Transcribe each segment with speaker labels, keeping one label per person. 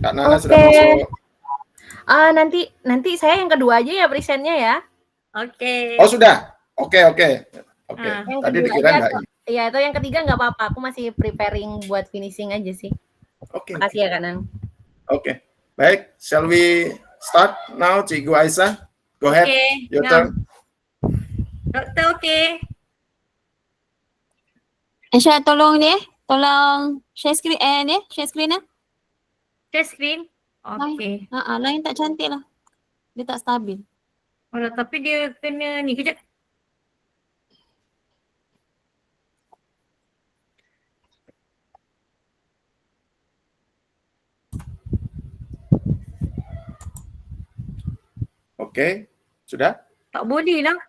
Speaker 1: Kak Nana sudah masuk.
Speaker 2: Nanti saya yang kedua aja ya presentnya ya.
Speaker 3: Oke.
Speaker 1: Oh sudah. Oke. Tadi dikira enggak ini.
Speaker 2: Iya, itu yang ketiga nggak apa-apa. Aku masih preparing buat finishing aja sih.
Speaker 1: Oke.
Speaker 2: Makasih ya Kak Nan.
Speaker 1: Oke. Baik, shall we start now, Cikgu Aisyah? Go ahead. Your turn.
Speaker 3: Doktor, okey.
Speaker 4: Aisyah tolong share screen share screen lah.
Speaker 3: Share screen. Okey.
Speaker 4: Line tak cantik lah. Dia tak stabil.
Speaker 3: Oh, tapi dia kena ni kejap.
Speaker 1: Okey. Sudah?
Speaker 3: Tak boleh lah.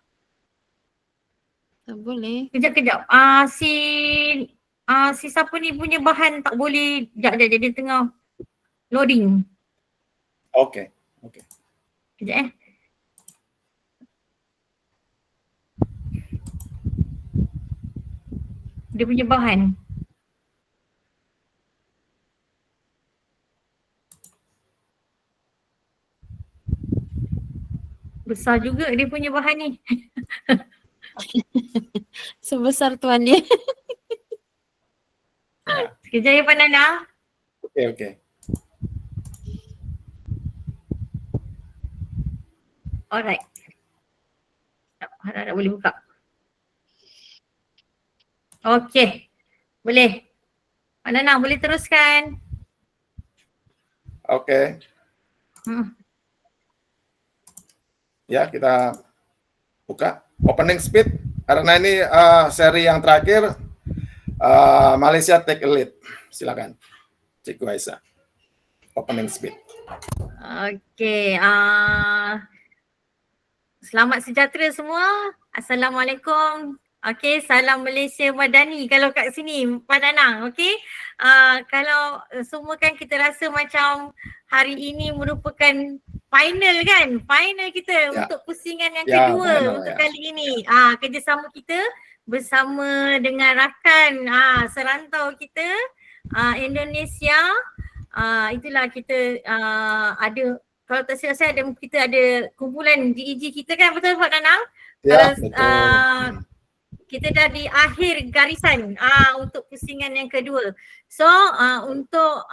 Speaker 4: Tak boleh.
Speaker 3: Kejap. Si siapa ni punya bahan tak boleh. Kejap dia tengah loading.
Speaker 1: Okey.
Speaker 3: Kejap Dia punya bahan. Besar juga dia punya bahan ni.
Speaker 4: Sebesar tuan dia.
Speaker 3: Sekejap ya Pak Nana.
Speaker 1: Okey.
Speaker 3: Alright. Harap boleh buka. Okey. Boleh. Pak Nana boleh teruskan.
Speaker 1: Okey. Ya, kita buka opening speed karena ini seri yang terakhir Malaysia Take a Lead. Silakan, Cikgu Aisyah. Opening speed.
Speaker 3: Okey. Selamat sejahtera semua. Assalamualaikum. Okey, salam Malaysia Madani kalau kat sini Pak Danang. Okey. Kalau semua kan kita rasa macam hari ini merupakan final kan? Final kita untuk pusingan yang kedua untuk kali ini. Kerjasama kita bersama dengan rakan serantau kita Indonesia. Itulah kita ada, kalau tak silap saya kita ada kumpulan GEG kita kan, betul Pak Danang?
Speaker 1: Ya, betul.
Speaker 3: Kita dah di akhir garisan untuk pusingan yang kedua. So untuk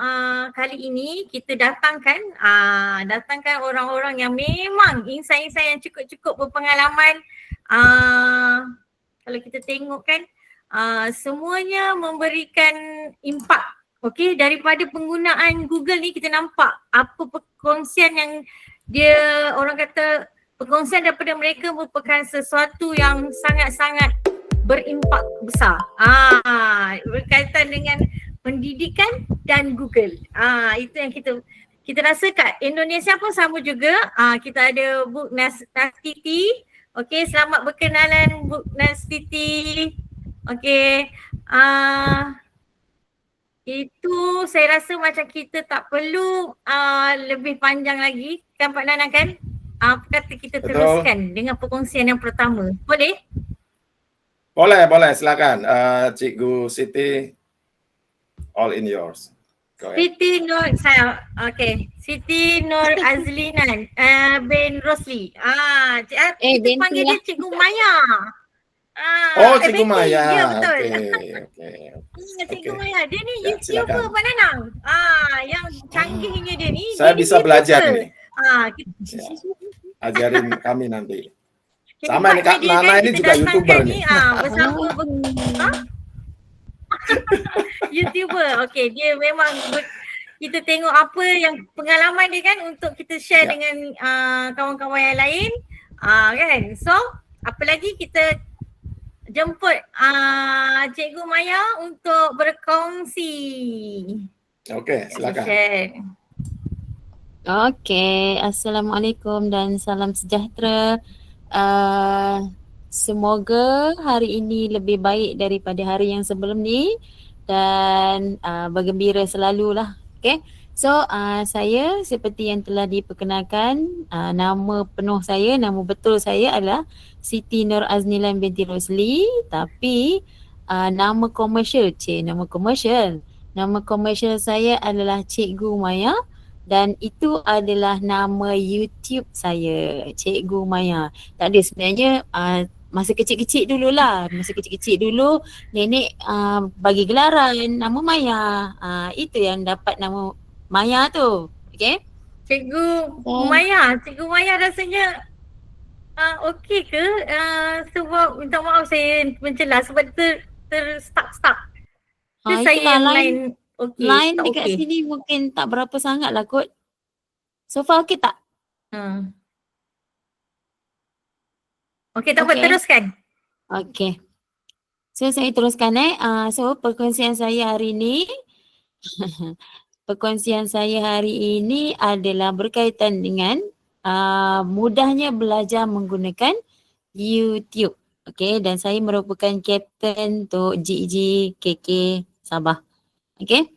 Speaker 3: kali ini kita datangkan orang-orang yang memang insan-insan yang cukup-cukup berpengalaman. Kalau kita tengok kan semuanya memberikan impak. Okey, daripada penggunaan Google ni kita nampak apa perkongsian yang dia orang kata perkongsian daripada mereka merupakan sesuatu yang sangat-sangat berimpak besar. Berkaitan dengan pendidikan dan Google. Itu yang kita rasa kat Indonesia pun sama juga. Kita ada Bu Nastiti. Okey, selamat berkenalan Bu Nastiti. Okey. Itu saya rasa macam kita tak perlu lebih panjang lagi kan Pak Nana kan? Apa kata kita teruskan dengan perkongsian yang pertama. Boleh?
Speaker 1: Boleh, silakan. Cikgu Siti, all in yours.
Speaker 3: Siti Nur, Siti Nur Azlinan bin Rosli. Kita panggil dia Cikgu Maya.
Speaker 1: Cikgu Maya.
Speaker 3: Ya, betul.
Speaker 1: Okey.
Speaker 3: Cikgu Maya, dia ni YouTuber Pak Nanang. Yang canggihnya dia ni.
Speaker 1: Saya bisa belajar ni.
Speaker 3: Kita
Speaker 1: ajarin kami nanti. Sama nih Kak Nana ini juga YouTuber nih.
Speaker 3: Bersama YouTuber. Okey, dia memang kita tengok apa yang pengalaman dia kan untuk kita share dengan kawan-kawan yang lain. Kan? So, apa lagi kita jemput Cikgu Maya untuk berkongsi. Okey,
Speaker 1: silakan.
Speaker 4: Okey, Assalamualaikum dan salam sejahtera. Semoga hari ini lebih baik daripada hari yang sebelum ni dan bergembira selalulah. Okay. So saya seperti yang telah diperkenalkan, nama penuh saya, nama betul saya adalah Siti Nur Aznilan binti Rosli, tapi nama komersial saya adalah Cikgu Maya dan itu adalah nama YouTube saya, Cikgu Maya. Tak ada sebenarnya masa kecil-kecil dululah. Masa kecil-kecil dulu nenek bagi gelaran nama Maya. Itu yang dapat nama Maya tu. Okay?
Speaker 3: Cikgu Maya rasanya okey ke? Sebab minta maaf saya mencela sebab stuck. Ke saya
Speaker 4: Itulah
Speaker 3: yang
Speaker 4: line,
Speaker 3: lain okey,
Speaker 4: line
Speaker 3: tak
Speaker 4: dekat
Speaker 3: okey.
Speaker 4: sini mungkin tak berapa sangat lah kot. So far okey tak?
Speaker 3: Okey, tak apa,
Speaker 4: Okey.
Speaker 3: teruskan.
Speaker 4: Okay. So saya teruskan so perkongsian saya hari ni adalah berkaitan dengan mudahnya belajar menggunakan YouTube. Okay, dan saya merupakan kapten untuk GG KK Sabah. Okay,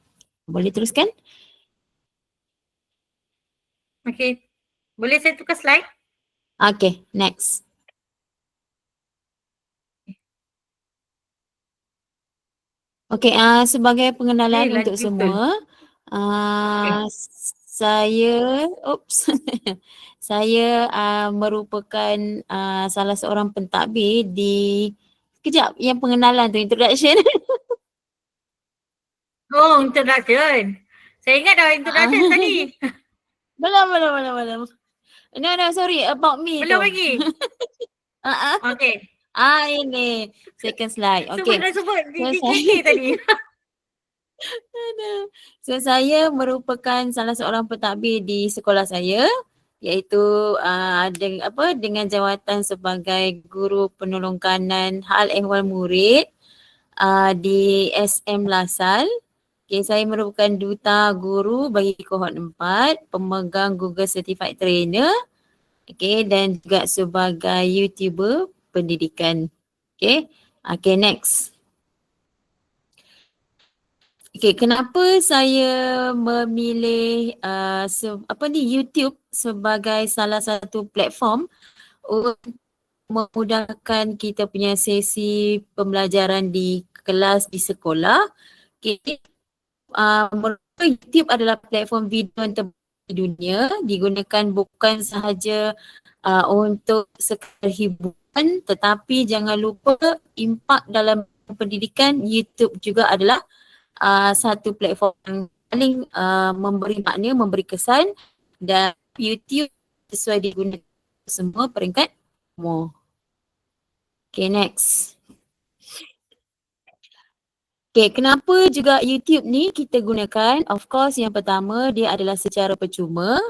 Speaker 4: boleh teruskan?
Speaker 3: Okey. Boleh saya tukar slide?
Speaker 4: Okay, next. Okay, sebagai pengenalan
Speaker 3: Lagi
Speaker 4: untuk
Speaker 3: betul.
Speaker 4: semua, saya merupakan salah seorang pentadbir di, kejap, yang pengenalan tu, introduction.
Speaker 3: Oh, introduction. Saya ingat dah introduction tadi.
Speaker 4: Belum. No, sorry, about me
Speaker 3: Belum
Speaker 4: tu.
Speaker 3: lagi. Okey.
Speaker 4: Ini second slide.
Speaker 3: Sebut
Speaker 4: Okay.
Speaker 3: dah sebut
Speaker 4: So,
Speaker 3: GGKK tadi.
Speaker 4: So saya merupakan salah seorang pentadbir di sekolah saya, iaitu dengan jawatan sebagai guru penolong kanan hal ehwal murid di SM Lasal. Okay, saya merupakan duta guru bagi kohort 4, pemegang Google Certified Trainer, okay, dan juga sebagai YouTuber pendidikan. Okay, next. Okay, kenapa saya memilih YouTube sebagai salah satu platform untuk memudahkan kita punya sesi pembelajaran di kelas di sekolah. Okay, YouTube adalah platform video yang terbaik di dunia, digunakan bukan sahaja untuk sekadar hiburan, tetapi jangan lupa impak dalam pendidikan. YouTube juga adalah satu platform yang paling memberi makna, memberi kesan, dan YouTube sesuai digunakan semua peringkat umur. Okay, next. Okay, kenapa juga YouTube ni kita gunakan? Of course, yang pertama dia adalah secara percuma.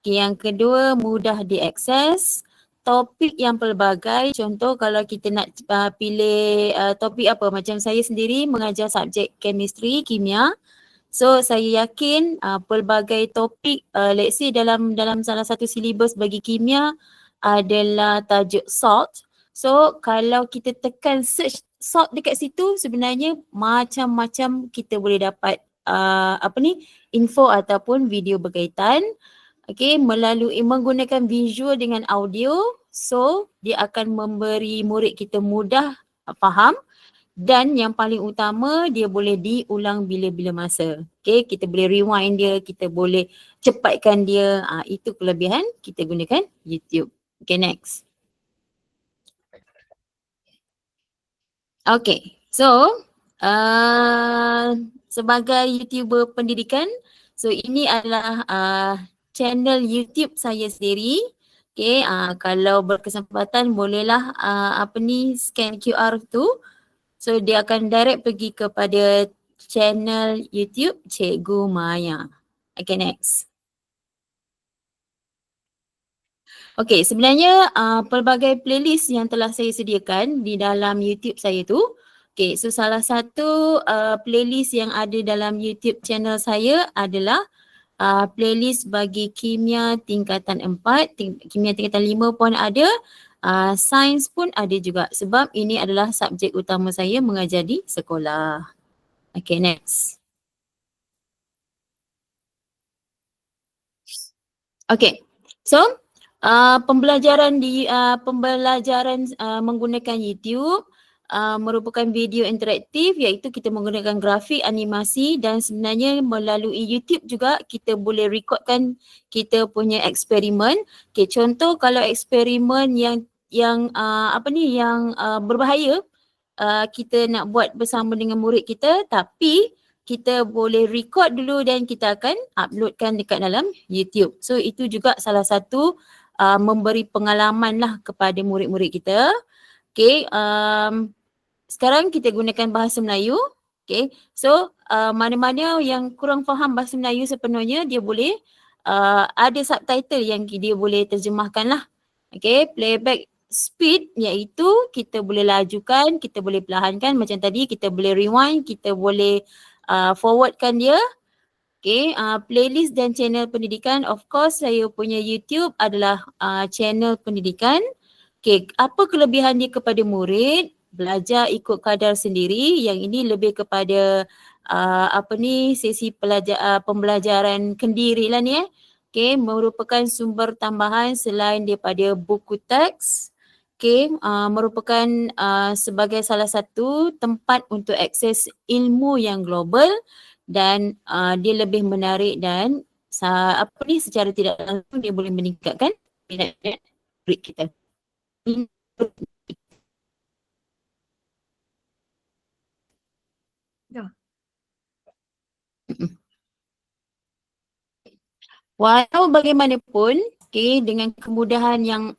Speaker 4: Okay, yang kedua, mudah diakses. Topik yang pelbagai, contoh kalau kita nak pilih topik apa, macam saya sendiri mengajar subjek chemistry, kimia. So saya yakin pelbagai topik, let's say dalam salah satu silibus bagi kimia adalah tajuk salt. So kalau kita tekan search salt dekat situ, sebenarnya macam-macam kita boleh dapat info ataupun video berkaitan. Okay, melalui menggunakan visual dengan audio, so dia akan memberi murid kita mudah faham, dan yang paling utama dia boleh diulang bila-bila masa. Okay, kita boleh rewind dia, kita boleh cepatkan dia. Itu kelebihan kita gunakan YouTube. Okay, next. Okay, so sebagai YouTuber pendidikan, so ini adalah channel YouTube saya sendiri. Okay, kalau berkesempatan bolehlah scan QR tu. So dia akan direct pergi kepada channel YouTube Cikgu Maya. Okay, next. Okay, sebenarnya pelbagai playlist yang telah saya sediakan di dalam YouTube saya tu. Okay, so salah satu playlist yang ada dalam YouTube channel saya adalah playlist bagi kimia tingkatan 4, kimia tingkatan 5 pun ada, sains pun ada juga, sebab ini adalah subjek utama saya mengajar di sekolah. Okay, next. Okay, so pembelajaran menggunakan YouTube merupakan video interaktif, iaitu kita menggunakan grafik, animasi, dan sebenarnya melalui YouTube juga kita boleh rekodkan kita punya eksperimen. Okay, contoh kalau eksperimen yang berbahaya, kita nak buat bersama dengan murid kita, tapi kita boleh record dulu dan kita akan uploadkan dekat dalam YouTube. So itu juga salah satu memberi pengalaman lah kepada murid-murid kita. Okay, sekarang kita gunakan bahasa Melayu. Okay, so mana-mana yang kurang faham bahasa Melayu sepenuhnya, dia boleh ada subtitle yang dia boleh terjemahkan lah. Okay, playback speed iaitu kita boleh lajukan, kita boleh perlahankan, macam tadi kita boleh rewind, kita boleh forwardkan dia. Okay, playlist dan channel pendidikan, of course saya punya YouTube adalah channel pendidikan. Okay, apa kelebihan dia kepada murid? Belajar ikut kadar sendiri, yang ini lebih kepada sesi pembelajaran kendiri lah ni Okay, merupakan sumber tambahan selain daripada buku teks. Okay, merupakan sebagai salah satu tempat untuk akses ilmu yang global dan dia lebih menarik dan secara tidak langsung dia boleh meningkatkan minat murid kita. Walau bagaimanapun, okay, dengan kemudahan yang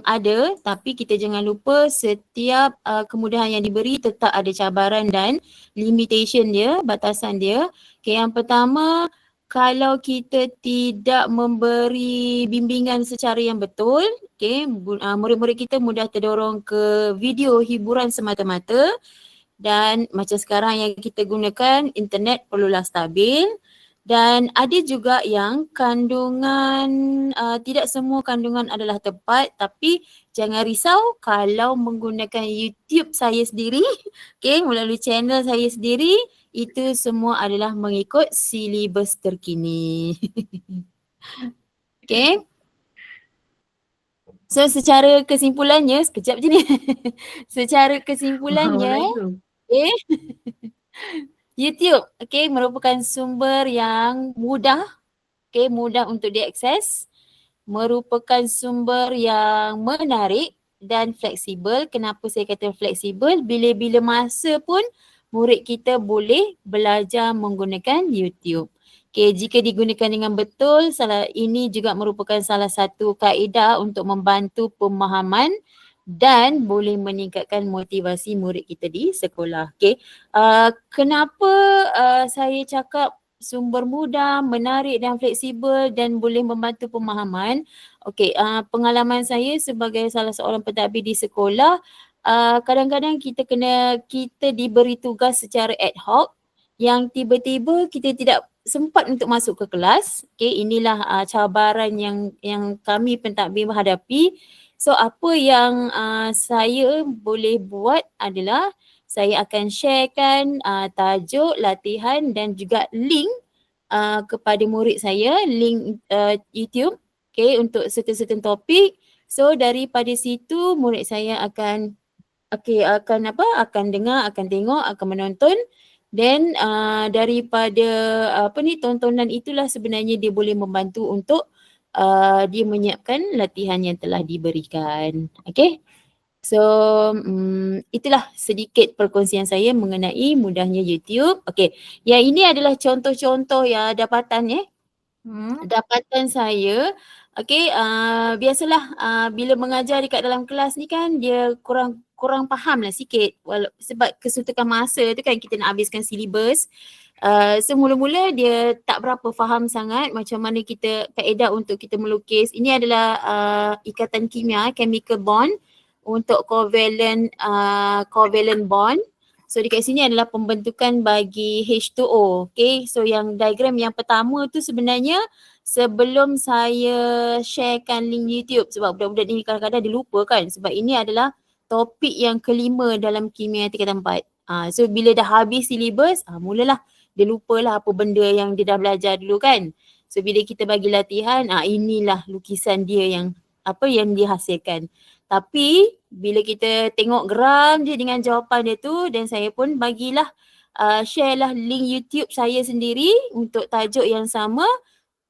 Speaker 4: ada, tapi kita jangan lupa setiap kemudahan yang diberi tetap ada cabaran dan limitation dia, batasan dia. Okay, yang pertama, kalau kita tidak memberi bimbingan secara yang betul, okay, murid-murid kita mudah terdorong ke video hiburan semata-mata, dan macam sekarang yang kita gunakan, internet perlulah stabil. Dan ada juga yang kandungan, tidak semua kandungan adalah tepat, tapi jangan risau kalau menggunakan YouTube saya sendiri, okay, melalui channel saya sendiri, itu semua adalah mengikut silibus terkini. Okay. So secara kesimpulannya, sekejap je ni. Secara kesimpulannya, okay. YouTube, okay, merupakan sumber yang mudah, okay, mudah untuk diakses, merupakan sumber yang menarik dan fleksibel. Kenapa saya kata fleksibel? Bila-bila masa pun murid kita boleh belajar menggunakan YouTube. Okay, jika digunakan dengan betul, ini juga merupakan salah satu kaedah untuk membantu pemahaman dan boleh meningkatkan motivasi murid kita di sekolah. Okay. Kenapa saya cakap sumber mudah, menarik dan fleksibel dan boleh membantu pemahaman? Okay, pengalaman saya sebagai salah seorang pentadbir di sekolah, kadang-kadang kita diberi tugas secara ad hoc yang tiba-tiba kita tidak sempat untuk masuk ke kelas. Okay, inilah cabaran yang kami pentadbir hadapi. So apa yang saya boleh buat adalah saya akan sharekan tajuk, latihan dan juga link kepada murid saya, link YouTube, okay, untuk certain topik. So daripada situ murid saya akan dengar, akan tengok, akan menonton. Dan daripada tontonan itulah sebenarnya dia boleh membantu untuk dia menyiapkan latihan yang telah diberikan. Okay. So itulah sedikit perkongsian saya mengenai mudahnya YouTube. Okay. Yang ini adalah contoh-contoh ya dapatan dapatan saya. Okay, biasalah bila mengajar dekat dalam kelas ni kan dia kurang faham lah sikit sebab kesuntukan masa tu kan, kita nak habiskan silibus. Semula-mula dia tak berapa faham sangat macam mana kita kaedah untuk kita melukis. Ini adalah ikatan kimia, chemical bond untuk covalent bond. So dekat sini adalah pembentukan bagi H2O. Okay, so yang diagram yang pertama tu sebenarnya sebelum saya sharekan link YouTube, sebab budak-budak ni kadang-kadang dia lupa kan, sebab ini adalah topik yang kelima dalam kimia tingkatan 4. So bila dah habis silibus, mulalah dia lupalah apa benda yang dia dah belajar dulu kan. So bila kita bagi latihan, inilah lukisan dia yang dia hasilkan. Tapi bila kita tengok geram je dengan jawapan dia tu, dan saya pun bagilah share lah link YouTube saya sendiri untuk tajuk yang sama.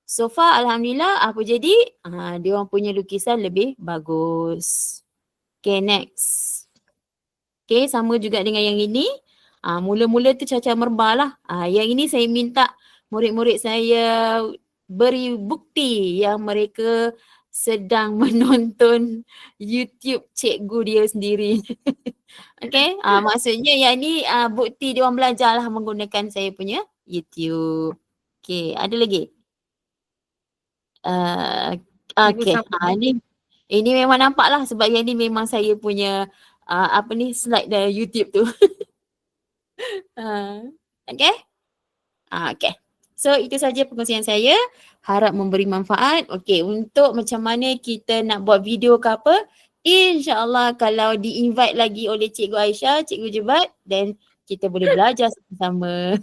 Speaker 4: So far alhamdulillah apa jadi? Dia orang punya lukisan lebih bagus. Okay, next. Okay, sama juga dengan yang ini. Mula-mula tu cacar merbah lah. Yang ini saya minta murid-murid saya beri bukti yang mereka sedang menonton YouTube cikgu dia sendiri. Okay, maksudnya yang ni bukti dia orang belajar lah menggunakan saya punya YouTube. Okay, ada lagi? Okay, ini memang nampak lah sebab yang ni memang saya punya slide dari YouTube tu. Okay? Okay. So itu saja perkongsian saya. Harap memberi manfaat. Okay, untuk macam mana kita nak buat video ke apa, InsyaAllah kalau di-invite lagi oleh Cikgu Aisyah, Cikgu Jebat, then kita boleh belajar sama-sama.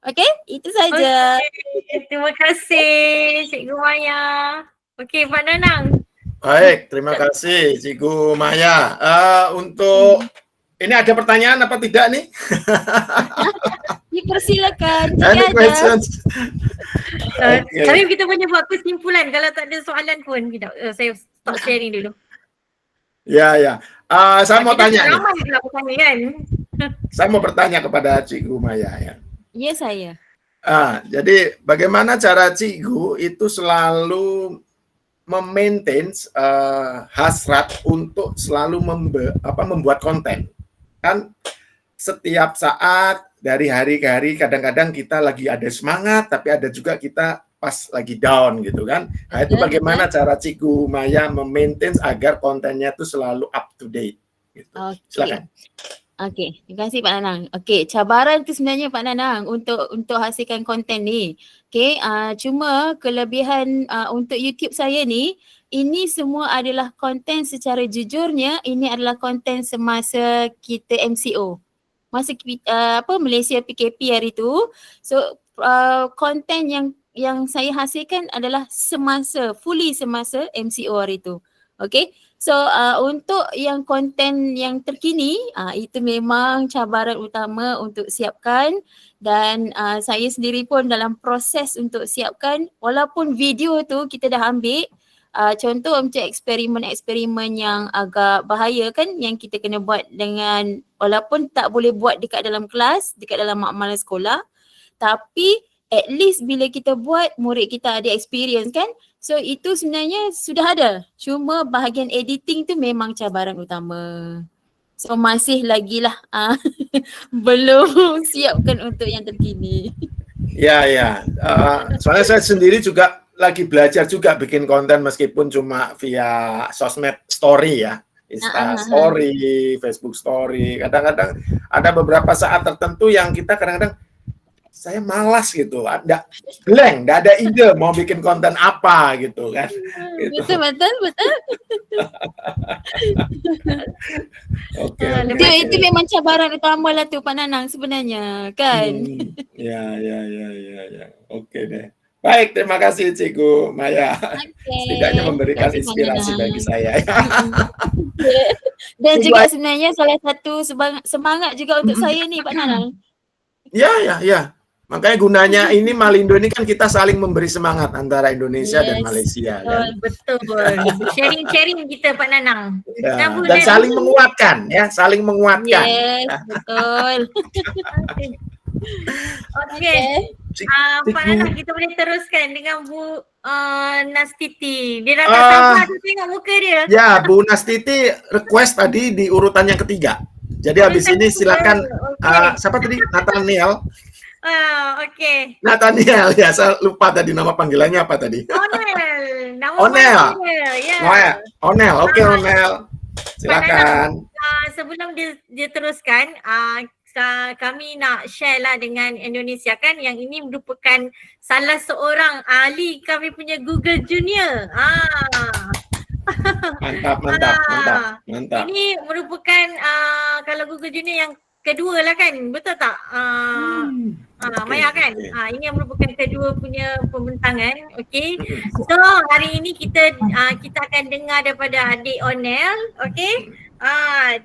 Speaker 4: Okay, itu saja.
Speaker 3: Okay. Terima kasih Cikgu Maya. Okay, Pak Nanang.
Speaker 1: Baik, terima kasih Cikgu Maya. Untuk ini ada pertanyaan apa tidak nih?
Speaker 4: Dipersilakan.
Speaker 1: Any questions? Okay.
Speaker 3: Tapi kita boleh buat kesimpulan kalau tak ada soalan pun. Saya stop sharing dulu.
Speaker 1: Ya. Saya mau tanya nih.
Speaker 3: Ramai pula pertanyaan.
Speaker 1: Saya mau bertanya kepada Cikgu Maya ya.
Speaker 4: Ya, saya.
Speaker 1: Jadi bagaimana cara Cikgu itu selalu memaintain hasrat untuk selalu membuat konten? Kan setiap saat dari hari ke hari kadang-kadang kita lagi ada semangat tapi ada juga kita pas lagi down gitu kan. Nah itu bagaimana cara Cikgu Maya memaintain agar kontennya itu selalu up to date gitu. Silakan.
Speaker 4: Okey, terima kasih Pak Nanang. Okey, cabaran tu sebenarnya Pak Nanang untuk hasilkan konten ni. Okey, cuma kelebihan untuk YouTube saya ni, ini semua adalah konten secara jujurnya, ini adalah konten semasa kita MCO. Masa Malaysia PKP hari tu. So konten yang saya hasilkan adalah fully semasa MCO hari tu. Okay, so untuk yang konten yang terkini, itu memang cabaran utama untuk siapkan, dan saya sendiri pun dalam proses untuk siapkan, walaupun video tu kita dah ambil, contoh macam eksperimen-eksperimen yang agak bahaya kan, yang kita kena buat dengan, walaupun tak boleh buat dekat dalam kelas, dekat dalam makmal sekolah, tapi at least bila kita buat, murid kita ada experience kan. So itu sebenarnya sudah ada. Cuma bahagian editing tu memang cabaran utama. So masih lagi lah belum siapkan untuk yang terkini.
Speaker 1: Ya. Soalnya saya sendiri juga lagi belajar juga bikin konten meskipun cuma via sosmed story ya. Insta story, Facebook story. Kadang-kadang ada beberapa saat tertentu yang kita kadang-kadang saya malas gitu, ada blank, nggak ada ide mau bikin konten apa gitu kan. Gitu.
Speaker 4: Betul.
Speaker 1: Okay.
Speaker 4: Itu memang cabaran utama lah tu Pak Nanang sebenarnya kan.
Speaker 1: Ya. Oke deh. Baik, terima kasih Cikgu Maya. Setidaknya memberikan inspirasi bagi saya.
Speaker 4: Dan juga sebenarnya salah satu semangat juga untuk saya ni Pak Nanang.
Speaker 1: Ya. Makanya gunanya ini Malindo ini kan kita saling memberi semangat antara Indonesia dan Malaysia. Kan?
Speaker 3: Betul. Sharing kita Pak Nanang.
Speaker 1: Ya, dan saling menguatkan ya, saling menguatkan.
Speaker 4: Yes, betul.
Speaker 3: Okay. Pak Nanang, kita boleh teruskan dengan Bu Nastiti. Dia dah tak sabar tu tengok muka dia.
Speaker 1: Ya, Bu Nastiti request tadi di urutan yang ketiga. Jadi habis ini silakan siapa tadi? Nathaniel.
Speaker 3: Okay.
Speaker 1: Nathaniel, ya saya lupa tadi nama panggilannya apa tadi?
Speaker 3: Onel.
Speaker 1: Onel. Oke, Onel. Silakan.
Speaker 3: Sebelum dia teruskan, kami nak share lah dengan Indonesia kan, yang ini merupakan salah seorang ahli kami punya Google Junior.
Speaker 1: Mantap.
Speaker 3: Ini merupakan kalau Google Junior yang kedua lah kan, betul tak? Maya kan? Ini yang merupakan kedua punya pembentangan. Okay. So hari ini kita akan dengar daripada adik Onel. Okay.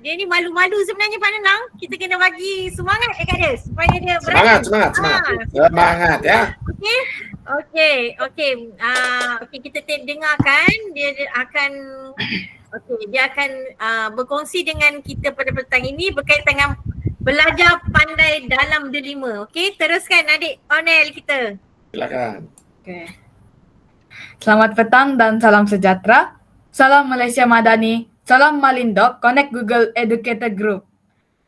Speaker 3: Dia ni malu-malu sebenarnya Pak Nanang. Kita kena bagi semangat dekat dia supaya dia
Speaker 1: Semangat,
Speaker 3: berani.
Speaker 1: semangat ya.
Speaker 3: Okey, kita dengarkan dia akan berkongsi dengan kita pada petang ini berkaitan dengan belajar pandai dalam delima. Okey, teruskan adik Onel kita.
Speaker 1: Silakan.
Speaker 5: Oke. Selamat petang dan salam sejahtera. Salam Malaysia Madani, salam Malindo, Connect Google Educator Group.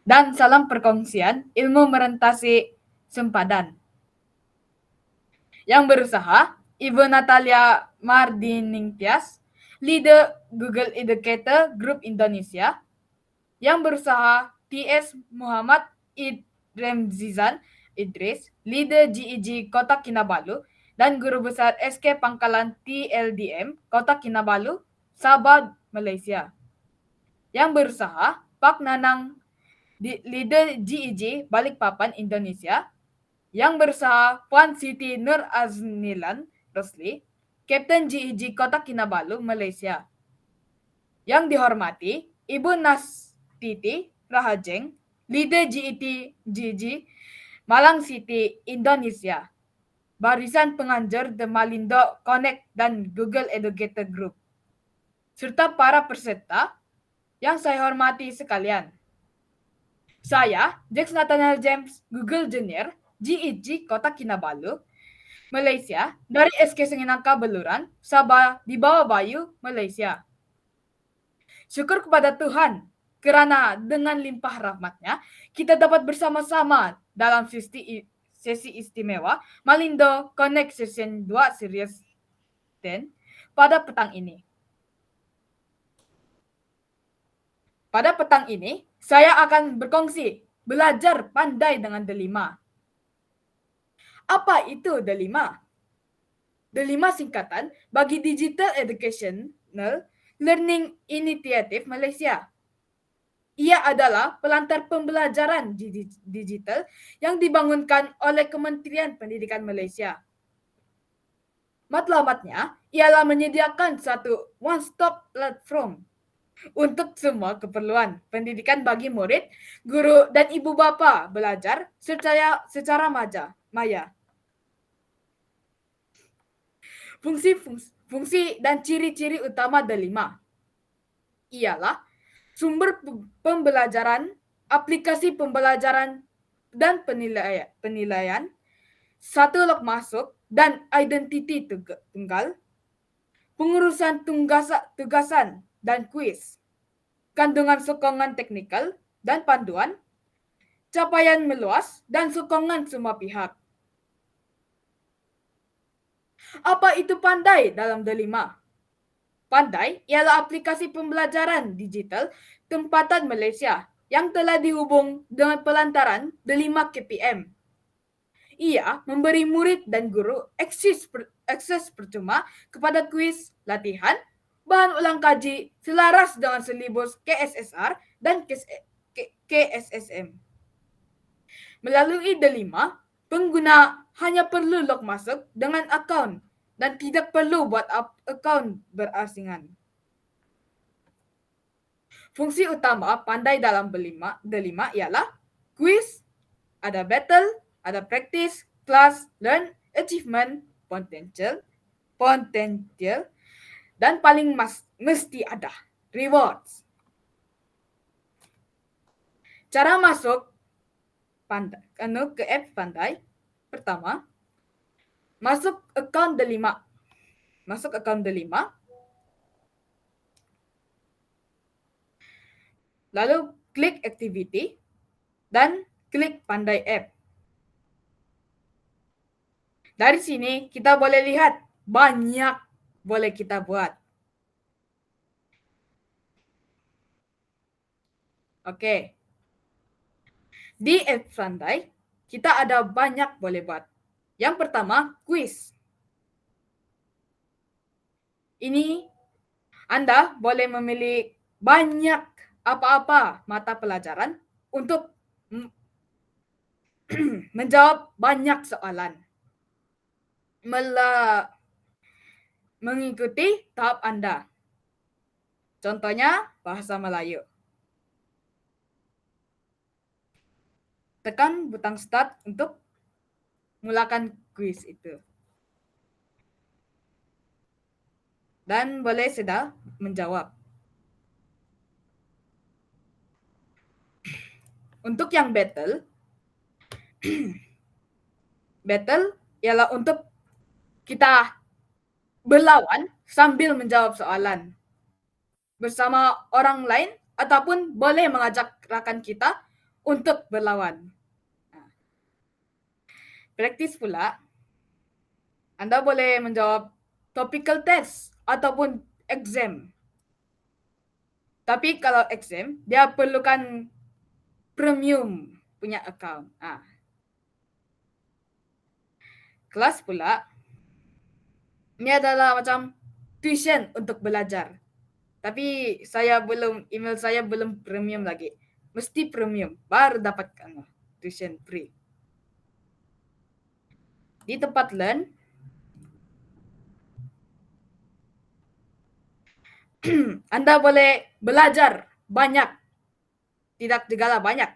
Speaker 5: Dan salam perkongsian ilmu merentasi sempadan. Yang berusaha, Ibu Natalia Mardiningtyas, Leader Google Educator Group Indonesia. Yang berusaha, TS Muhammad Remzizan Idris, Leader GEG Kota Kinabalu, dan Guru Besar SK Pangkalan TLDM Kota Kinabalu, Sabah, Malaysia. Yang berusaha, Pak Nanang, Leader GEG Balikpapan, Indonesia. Yang berusaha, Puan Siti Nur Aznilan Rosli, Kapten GEG Kota Kinabalu, Malaysia. Yang dihormati, Ibu Nastiti Rahajeng, Leader GEG Malang City, Indonesia. Barisan penganjur The Malindo Connect dan Google Educator Group. Serta para peserta yang saya hormati sekalian. Saya, Jax Nathaniel James Google Junior, GEG Kota Kinabalu, Malaysia, dari SK Senginangka Beluran, Sabah, di bawah Bayu, Malaysia. Syukur kepada Tuhan kerana dengan limpah rahmatnya kita dapat bersama-sama dalam sesi istimewa Malindo Connect Session 2 Series 10 pada petang ini. Pada petang ini, saya akan berkongsi belajar pandai dengan delima. Apa itu delima? Delima singkatan bagi Digital Educational Learning Initiative Malaysia. Ia adalah pelantar pembelajaran digital yang dibangunkan oleh Kementerian Pendidikan Malaysia. Matlamatnya ialah menyediakan satu one-stop platform untuk semua keperluan pendidikan bagi murid, guru, dan ibu bapa belajar secara maya. Fungsi dan ciri-ciri utama delima ialah sumber pembelajaran, aplikasi pembelajaran dan penilaian, satu log masuk dan identiti tunggal, pengurusan tugasan dan kuis, kandungan sokongan teknikal dan panduan, capaian meluas dan sokongan semua pihak. Apa itu pandai dalam delima? Pandai ialah aplikasi pembelajaran digital tempatan Malaysia yang telah dihubung dengan pelantaran delima KPM. Ia memberi murid dan guru akses percuma kepada kuis, latihan, bahan ulang kaji selaras dengan silibus KSSR dan KSSM. Melalui delima, pengguna hanya perlu log masuk dengan akaun dan tidak perlu buat akaun berasingan. Fungsi utama pandai dalam delima ialah kuis, ada battle, ada practice, class, learn, achievement, potential, dan paling mesti ada rewards. Cara masuk ke app pandai. Pertama, masuk akaun delima. Lalu klik activity dan klik pandai app. Dari sini kita boleh lihat banyak boleh kita buat. Oke. Di app pandai kita ada banyak boleh buat. Yang pertama, kuis. Ini Anda boleh memilih banyak apa-apa mata pelajaran untuk menjawab banyak soalan. Mengikuti tahap Anda. Contohnya bahasa Melayu. tekan butang start untuk mulakan kuis itu. Dan boleh sudah menjawab. Untuk yang battle ialah untuk kita berlawan sambil menjawab soalan bersama orang lain ataupun boleh mengajak rakan kita untuk berlawan. Praktis pula, Anda boleh menjawab topical test ataupun exam. Tapi kalau exam, dia perlukan premium punya account. Kelas pula, ini adalah macam tuition untuk belajar. Tapi email saya belum premium lagi. Mesti premium, baru dapatkan tuition free. Di tempat learn, Anda boleh belajar banyak. Tidak segala banyak.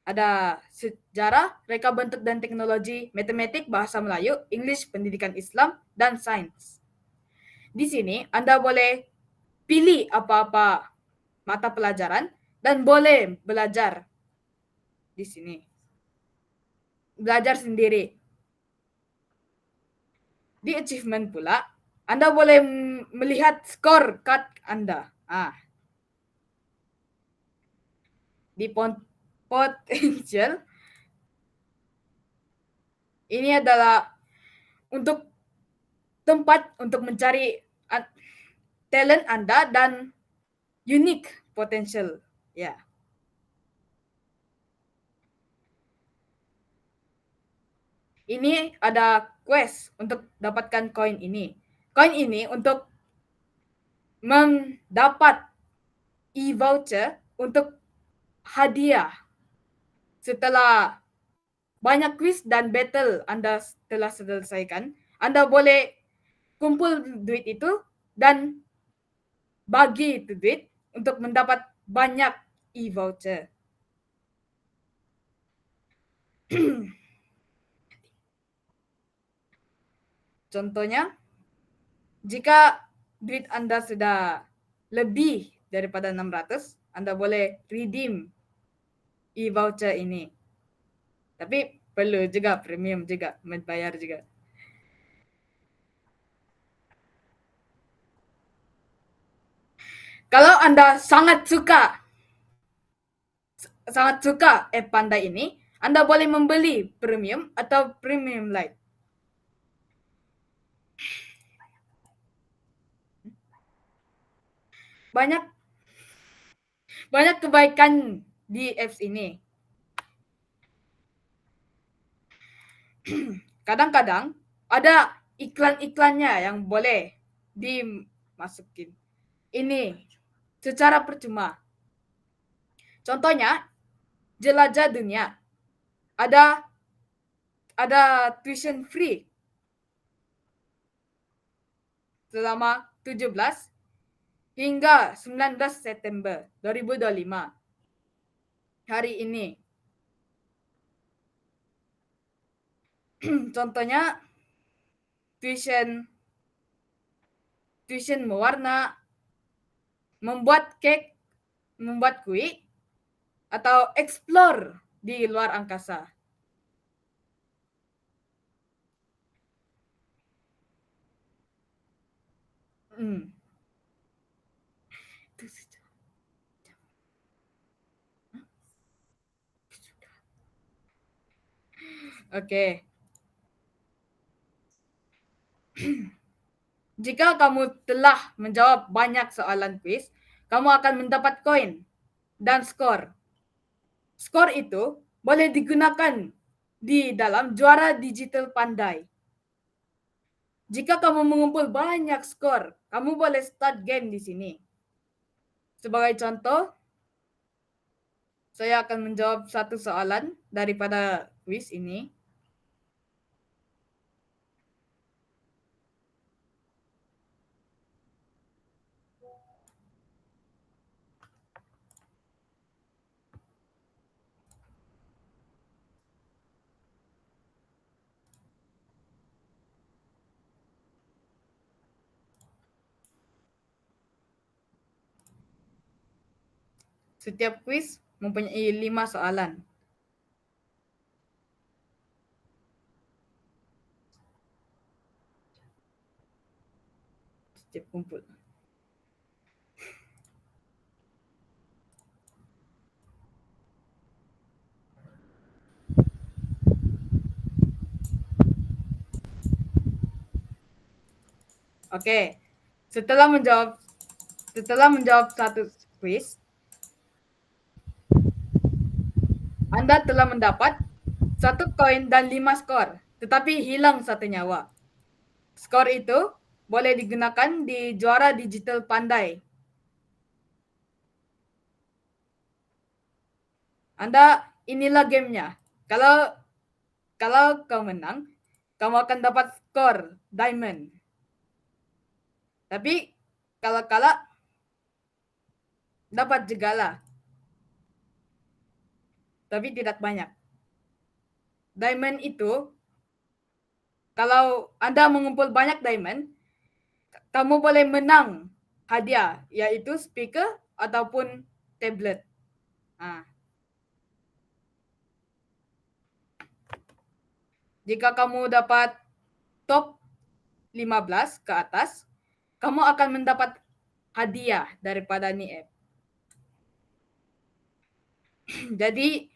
Speaker 5: Ada sejarah, reka bentuk dan teknologi, matematik, bahasa Melayu, English, pendidikan Islam, dan sains. Di sini Anda boleh pilih apa-apa mata pelajaran dan boleh belajar di sini. Belajar sendiri. Di achievement pula, Anda boleh melihat skor card Anda. Di potential, ini adalah untuk tempat untuk mencari talent Anda dan unique potential. Ya. Ini ada quest untuk dapatkan koin ini. Koin ini untuk mendapat e-voucher untuk hadiah. Setelah banyak quiz dan battle Anda telah selesaikan, Anda boleh kumpul duit itu dan bagi itu duit untuk mendapat banyak e-voucher. Contohnya, jika duit Anda sudah lebih daripada 600, Anda boleh redeem e-voucher ini. Tapi perlu juga premium juga, membayar juga. Kalau Anda sangat suka app Pandai ini, Anda boleh membeli premium atau premium light. Banyak kebaikan di apps ini. Kadang-kadang ada iklan-iklannya yang boleh dimasukin. Ini secara percuma. Contohnya, jelajah dunia. Ada tuition free selama 17 hingga 19 September 2025. Hari ini. Contohnya, tuition mewarna, membuat cake, membuat kue, atau explore di luar angkasa. Oke. Jika kamu telah menjawab banyak soalan kuis, kamu akan mendapat koin dan skor. Skor itu boleh digunakan di dalam juara digital Pandai. Jika kamu mengumpul banyak skor, kamu boleh start game di sini. Sebagai contoh, saya akan menjawab satu soalan daripada kuis ini. Setiap kuis mempunyai 5 soalan. Setiap kumpul. Oke. Setelah menjawab satu kuis, Anda telah mendapat 1 koin dan 5 skor, tetapi hilang 1 nyawa. Skor itu boleh digunakan di juara digital pandai. Inilah gamenya. Kalau kau menang, kamu akan dapat skor diamond. Tapi kalau kalah, dapat jegala. Tapi tidak banyak. Diamond itu, kalau Anda mengumpul banyak diamond, kamu boleh menang hadiah, yaitu speaker ataupun tablet. Jika kamu dapat top 15 ke atas, kamu akan mendapat hadiah daripada Niep. Jadi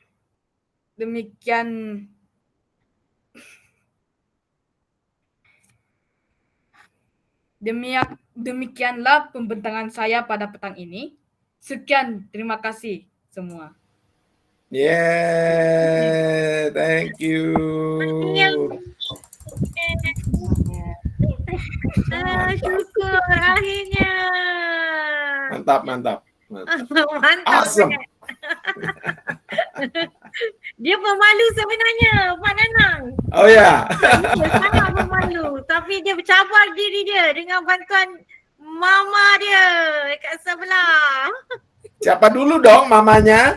Speaker 5: demikianlah pembentangan saya pada petang ini. Sekian, terima kasih semua.
Speaker 1: Yeah, thank you.
Speaker 3: Syukur akhirnya.
Speaker 1: Mantap.
Speaker 3: Mantap.
Speaker 1: Awesome.
Speaker 3: Dia pemalu sebenarnya, Pak Nanang.
Speaker 1: Oh ya.
Speaker 3: Dia sangat pemalu. Tapi dia bercabar diri dia dengan bantuan mama dia kat sebelah.
Speaker 1: Siapa dulu dong mamanya?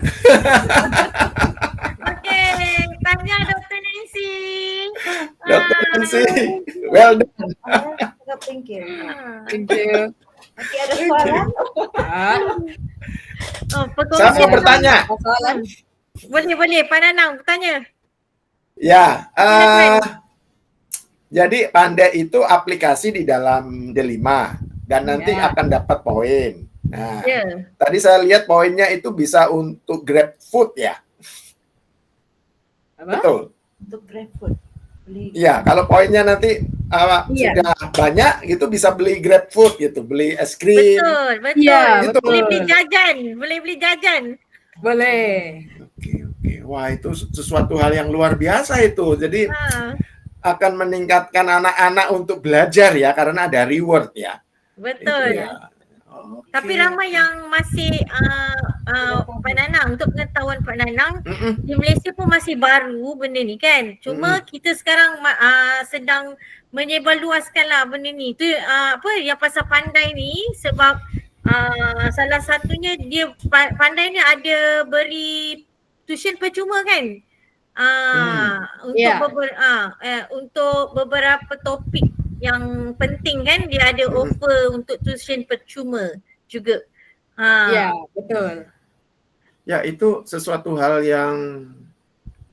Speaker 3: Okey, tanya Dr. Nancy.
Speaker 1: Dr. Nancy, well done.
Speaker 2: Thank you.
Speaker 5: Thank you.
Speaker 2: Okey, ada soalan?
Speaker 1: Saya mau bertanya.
Speaker 5: Soalan.
Speaker 3: Boleh, Pak Nanang bertanya.
Speaker 1: Ya, jadi Pandai itu aplikasi di dalam Delima dan nanti akan dapat poin. Nah, tadi saya lihat poinnya itu bisa untuk GrabFood ya.
Speaker 5: Apa?
Speaker 1: Betul.
Speaker 2: Untuk GrabFood.
Speaker 1: Iya, kalau poinnya nanti sudah banyak gitu bisa beli GrabFood gitu, beli es krim.
Speaker 3: Betul.
Speaker 5: Iya,
Speaker 1: Gitu.
Speaker 3: Boleh beli jajan.
Speaker 5: Boleh.
Speaker 1: Oke. Wah, itu sesuatu hal yang luar biasa itu. Jadi akan meningkatkan anak-anak untuk belajar ya, karena ada reward ya.
Speaker 3: Betul.
Speaker 1: Itu ya.
Speaker 3: Tapi ramai yang masih Pak Nanang, untuk pengetahuan Pak Nanang, di Malaysia pun masih baru benda ni kan. Cuma kita sekarang sedang menyebarluaskanlah benda ni. Tu yang pasal Pandai ni, sebab salah satunya dia Pandai ni ada beri tuition percuma kan. Untuk beberapa topik yang penting kan, dia ada offer untuk tuition percuma juga.
Speaker 5: Ya, betul.
Speaker 1: Ya, itu sesuatu hal yang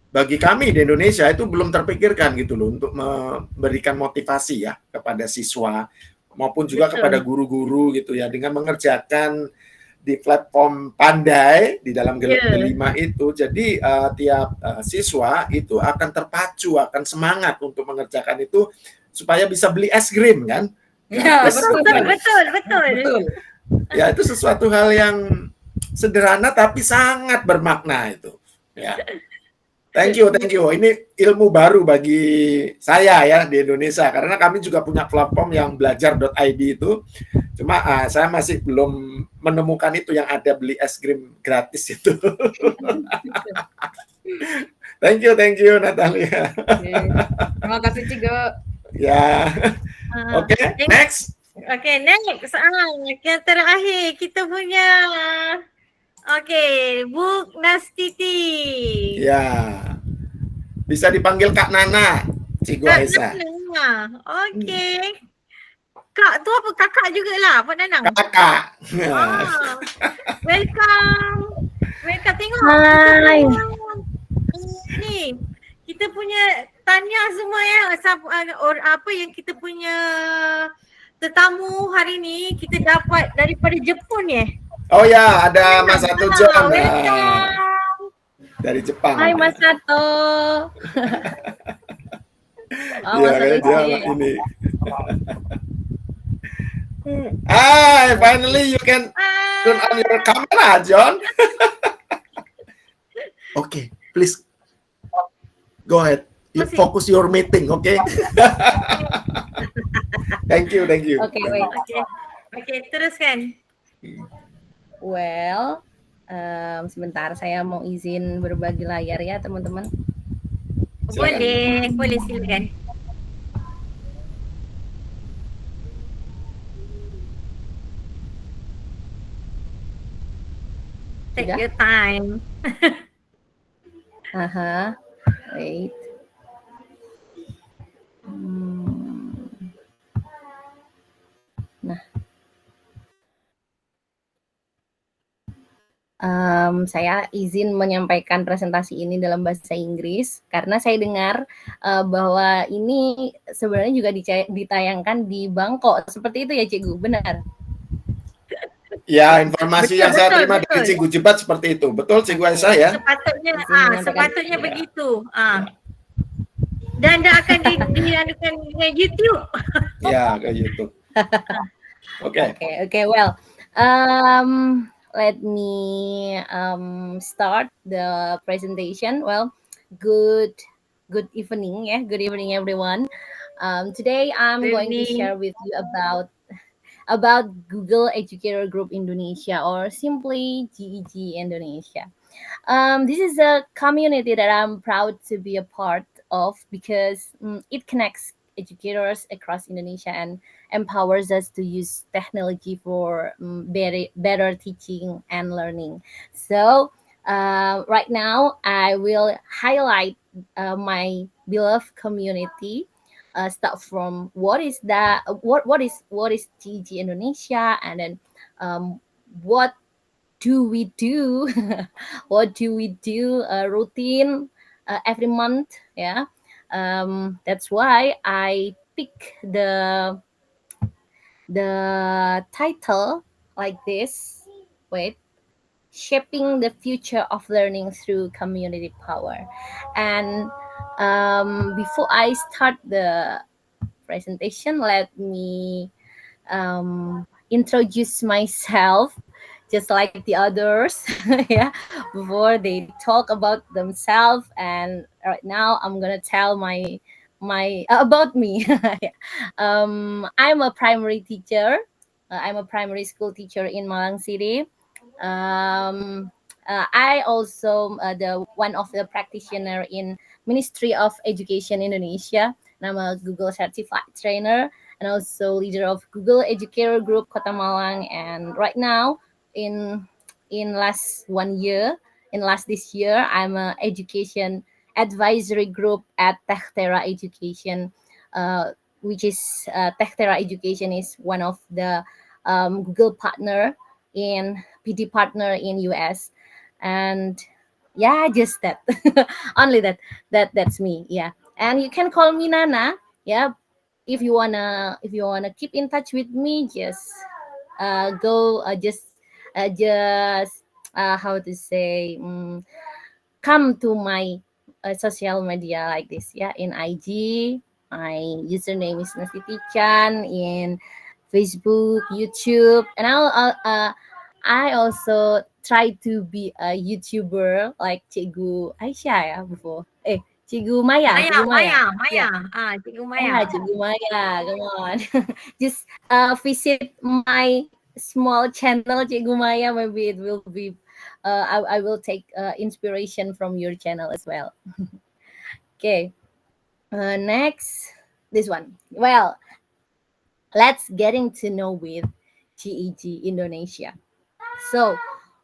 Speaker 1: bagi kami di Indonesia itu belum terpikirkan gitu loh, untuk memberikan motivasi ya kepada siswa maupun juga kepada guru-guru gitu ya, dengan mengerjakan di platform Pandai di dalam Delima itu. Jadi tiap siswa itu akan terpacu, akan semangat untuk mengerjakan itu supaya bisa beli es krim kan?
Speaker 5: Ya,
Speaker 3: betul.
Speaker 1: Ya, itu sesuatu hal yang sederhana tapi sangat bermakna itu. Ya. Thank you. Ini ilmu baru bagi saya ya di Indonesia, karena kami juga punya platform yang belajar.id itu. Cuma saya masih belum menemukan itu yang ada beli es krim gratis itu. Thank you Natalia.
Speaker 5: Terima kasih juga.
Speaker 1: Ya. Oke, next.
Speaker 3: Okey, next. Yang terakhir kita punya Bu Nastiti.
Speaker 1: Ya. Bisa dipanggil Kak Nana, Cikgu Aisyah.
Speaker 3: Okey. Kak tu apa? Kakak jugalah, Pak Nanang.
Speaker 1: Kakak.
Speaker 3: Welcome. Mereka tengok
Speaker 2: Hai.
Speaker 3: kita punya tanya semua ya, apa yang kita punya tetamu hari ni kita dapat daripada Jepun ya.
Speaker 1: Oh ya, ada Mas Sato John
Speaker 3: Welcome.
Speaker 1: dari Jepang.
Speaker 2: Hai Mas Sato. Oh,
Speaker 1: Iya,
Speaker 2: Mas Sato
Speaker 1: kayak dia
Speaker 2: ini.
Speaker 1: ini. Hi, finally you can turn on your camera, John. Okay, please go ahead. You
Speaker 3: Masih.
Speaker 1: focus your meeting, okay? Thank you.
Speaker 2: Oke, wait.
Speaker 3: Okay, teruskan.
Speaker 2: Well, sebentar saya mau izin berbagi layar ya teman-teman.
Speaker 1: Silakan.
Speaker 3: Boleh silakan. Take
Speaker 2: Sudah?
Speaker 3: your time.
Speaker 2: Aha, wait. Nah, saya izin menyampaikan presentasi ini dalam bahasa Inggris karena saya dengar bahwa ini sebenarnya juga ditayangkan di Bangkok. Seperti itu ya, Cikgu, benar?
Speaker 1: Ya, informasi yang saya terima
Speaker 3: betul.
Speaker 1: dari Cikgu Jibat seperti itu. Betul, Cikgu Aisyah ya?
Speaker 3: Sepatutnya begitu. Dan dah akan diadakan dengan YouTube.
Speaker 1: Ya, ke YouTube. Oke.
Speaker 2: Okay. Well, let me start the presentation. Well, good evening, yeah. Good evening, everyone. Today I'm going to share with you about Google Educator Group Indonesia, or simply GEG Indonesia. This is a community that I'm proud to be a part of because it connects educators across Indonesia and empowers us to use technology for better teaching and learning. So right now I will highlight my beloved community. Start from what is GEG Indonesia, and then what do we do? What do we do routine every month? Yeah, that's why I pick the title like this. Wait. Shaping the future of learning through community power. And before I start the presentation, let me introduce myself just like the others yeah, before they talk about themselves. And right now I'm gonna tell my about me. I'm a primary teacher. I'm a primary school teacher in Malang City. I also the one of the practitioner in Ministry of Education Indonesia, and I'm a Google certified trainer and also leader of Google Educator Group Kota Malang. And right now in last this year I'm a education advisory group at Techtera Education, which is Techtera Education is one of the Google partner in PD partner in US. And yeah, just that. Only that's me. Yeah, and you can call me Nana. Yeah, if you wanna keep in touch with me, just go how to say, come to my social media like this. Yeah, in IG my username is Nastiti Chan, in Facebook, YouTube, and I also try to be a YouTuber like Cikgu Aisyah ya before. Cikgu Maya.
Speaker 3: Cikgu Maya.
Speaker 2: Yeah, Cikgu Maya. Come on. Just visit my small channel, Cikgu Maya. Maybe it will be. I will take inspiration from your channel as well. Okay. Next, this one. Well, let's getting to know with GEG Indonesia. So,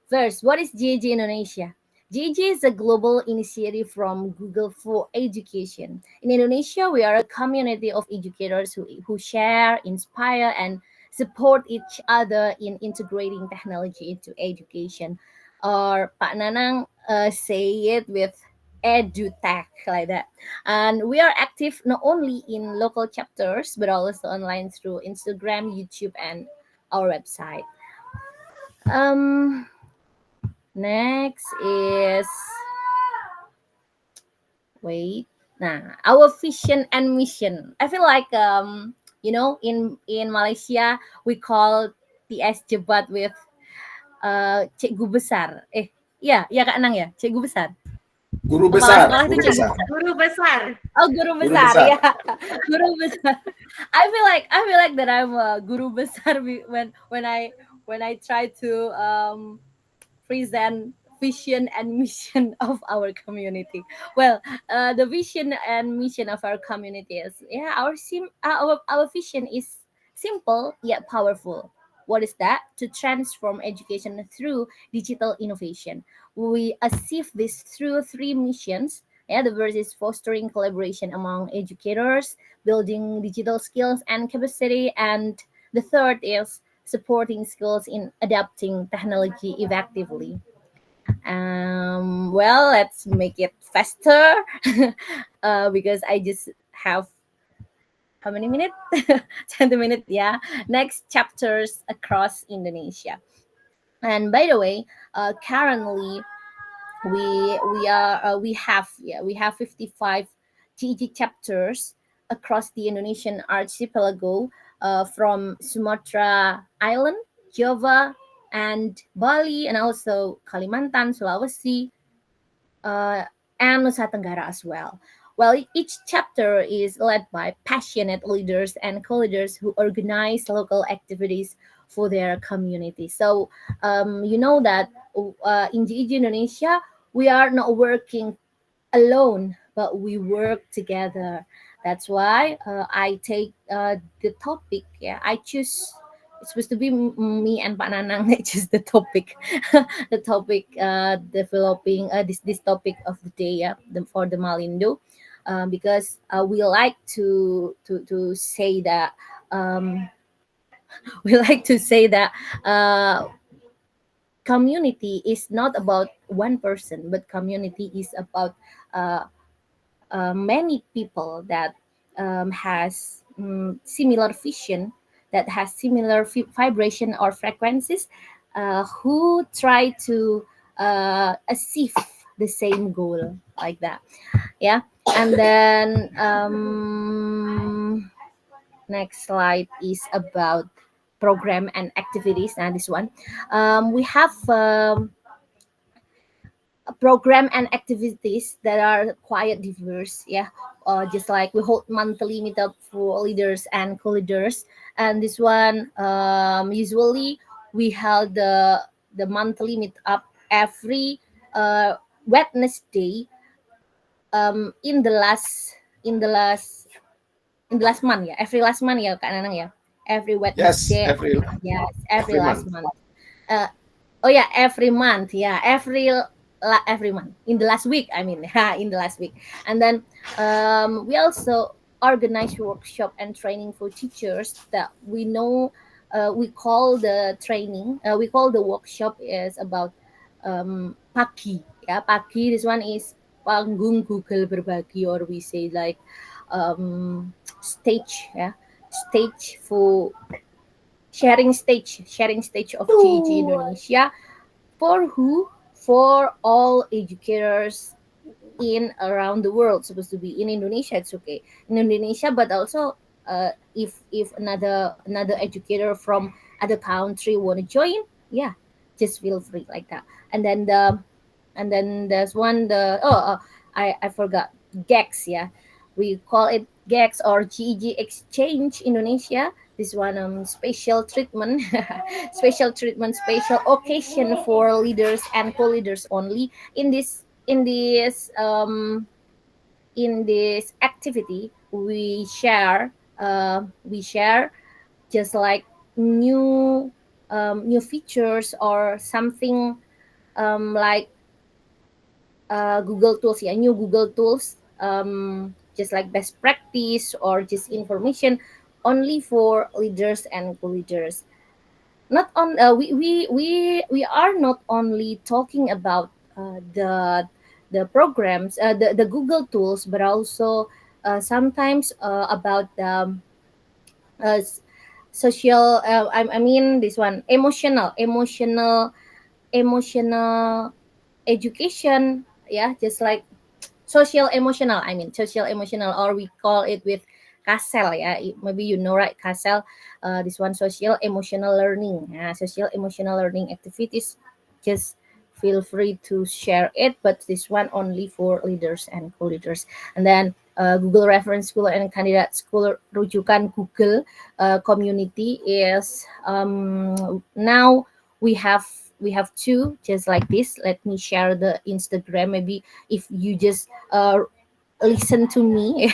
Speaker 2: first, what is GEG Indonesia? GEG is a global initiative from Google for education. In Indonesia, we are a community of educators who share, inspire, and support each other in integrating technology into education. or Pak Nanang say it with edutech like that. And we are active not only in local chapters but also online through Instagram, YouTube, and our website. Next is wait. Nah, our vision and mission. I feel like in Malaysia we call TS Jebat with cikgu besar. Iya, iya Kak Nang ya, cikgu besar.
Speaker 1: Guru
Speaker 2: Kepala
Speaker 1: besar,
Speaker 2: sekolah itu
Speaker 1: guru
Speaker 2: cikgu
Speaker 1: besar.
Speaker 2: besar.
Speaker 3: Guru besar.
Speaker 2: Oh, guru
Speaker 1: Guru
Speaker 2: besar,
Speaker 1: besar.
Speaker 2: ya. Guru besar. I feel like that I'm a guru besar when I try to present vision and mission of our community. Well, the vision and mission of our community is our vision is simple yet powerful. What is that? To transform education through digital innovation. We achieve this through three missions. Yeah, the first is fostering collaboration among educators, building digital skills and capacity, and the third is supporting skills in adapting technology effectively. Well, let's make it faster because I just have how many minutes? 20 minutes, yeah. Next chapters across Indonesia. And by the way, currently we have 55 GEG chapters across the Indonesian archipelago, from Sumatra Island, Java, and Bali, and also Kalimantan, Sulawesi, and Nusa Tenggara as well. Well, each chapter is led by passionate leaders and co-leaders who organize local activities for their community. So, you know that in GEG Indonesia, we are not working alone, but we work together. That's why I take the topic. Yeah, I choose. It's supposed to be me and Pak Nanang that choose the topic, the topic developing this topic of the day. Yeah, for the Malindo, because we like to say that we like to say that community is not about one person, but community is about many people that has similar vision, that has similar vibration or frequencies, who try to achieve the same goal like that. Yeah, and then next slide is about program and activities. Now this one, we have program and activities that are quite diverse. Yeah, just like we hold monthly meetup for leaders and co-leaders, and this one usually we held the monthly meetup every Wednesday, in the last month, ya, every last month ya Kak Nanang ya, every
Speaker 1: Yes,
Speaker 2: Wednesday.
Speaker 1: every
Speaker 2: Every last
Speaker 1: month.
Speaker 2: month. Oh yeah, every month. Yeah, every month in the last week. I mean, in the last week. And then we also organize workshop and training for teachers that we know. We call the training. We call the workshop is about Pagi. Yeah, Pagi. This one is panggung Google berbagi, or we say like stage. Yeah, stage for sharing stage of GEG Indonesia. For who? For all educators in around the world. Supposed to be in Indonesia, it's okay in Indonesia, but also if another educator from other country want to join, yeah, just feel free like that. And then there's one, I forgot, GEX. Yeah, we call it GEX or GEG Exchange Indonesia. This one, special treatment, special occasion for leaders and co-leaders only. In this activity, we share just like new features or something, like Google tools, yeah, new Google tools, just like best practice or just information only for leaders and co-leaders. not on we are not only talking about the programs, the Google tools, but also sometimes about the uh, social. I mean this one, emotional education. Yeah, just like social emotional. I mean social emotional, or we call it with CASEL. Yeah, maybe you know, right? CASEL. This one, social emotional learning. Social emotional learning activities. Just feel free to share it, but this one only for leaders and co-leaders. And then Google Reference School and Candidate School rujukan Google community is now we have two, just like this. Let me share the Instagram. Maybe if you just listen to me,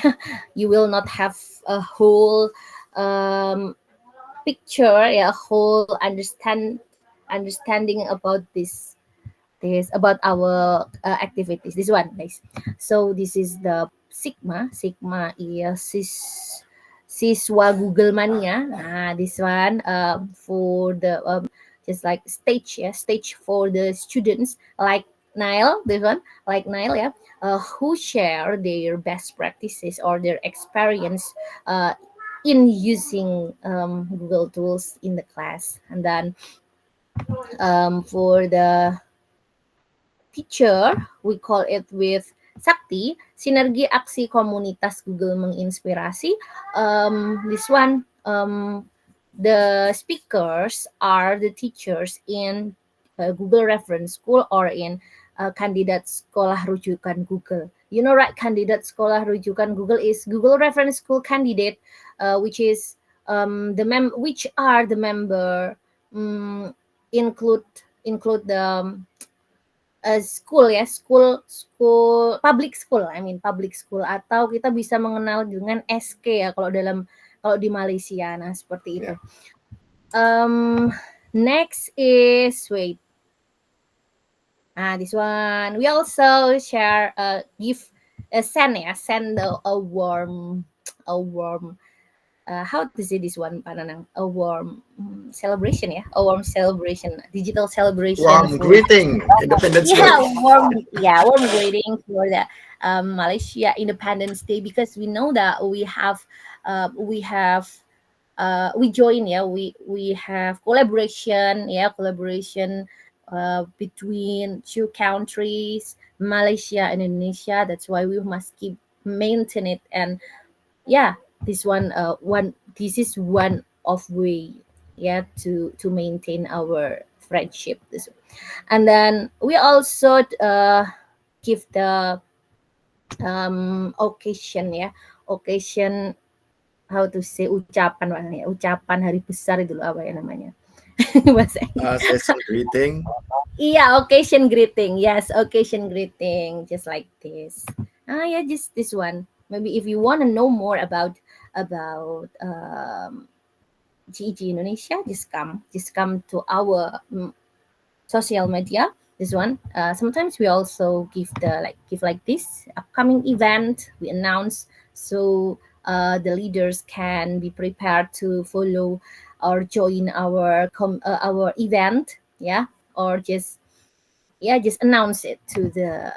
Speaker 2: you will not have a whole picture, yeah, whole understanding about this about our activities. This one, guys. So this is the Sigma is siswa Google Mania. This one for the just like stage, yeah, stage for the students like Nile. This one, like Nile, yeah, who share their best practices or their experience in using Google tools in the class. And then for the teacher, we call it with Sakti, sinergi aksi komunitas Google menginspirasi. This one, the speakers are the teachers in Google Reference School or in kandidat sekolah rujukan Google. You know, right? Kandidat sekolah rujukan Google is Google Reference School candidate, which is which are the member include the school, ya, school public school, I mean public school, atau kita bisa mengenal dengan SK ya kalau di Malaysia. Nah, seperti itu. Next is this one. We also share send a warm how to say this one, Pananang? A warm celebration, yeah, a warm celebration, digital celebration.
Speaker 1: Warm greeting, Independence Day.
Speaker 2: Warm greeting for the Malaysia Independence Day, because we know that we join, yeah, we have collaboration between two countries, Malaysia and Indonesia. That's why we must keep maintain it. And yeah, this is one of way, yeah, to maintain our friendship. And then we also give the occasion, how to say, ucapan hari besar itu loh, apa ya namanya? Bahasa
Speaker 1: Session greeting.
Speaker 2: Yeah, occasion greeting. Yes, occasion greeting, just like this. Yeah, just this one. Maybe if you want to know more about GEG Indonesia, just come to our social media. This one. Sometimes we also give like this upcoming event we announce, so the leaders can be prepared to follow or join our event, yeah, or just announce it to the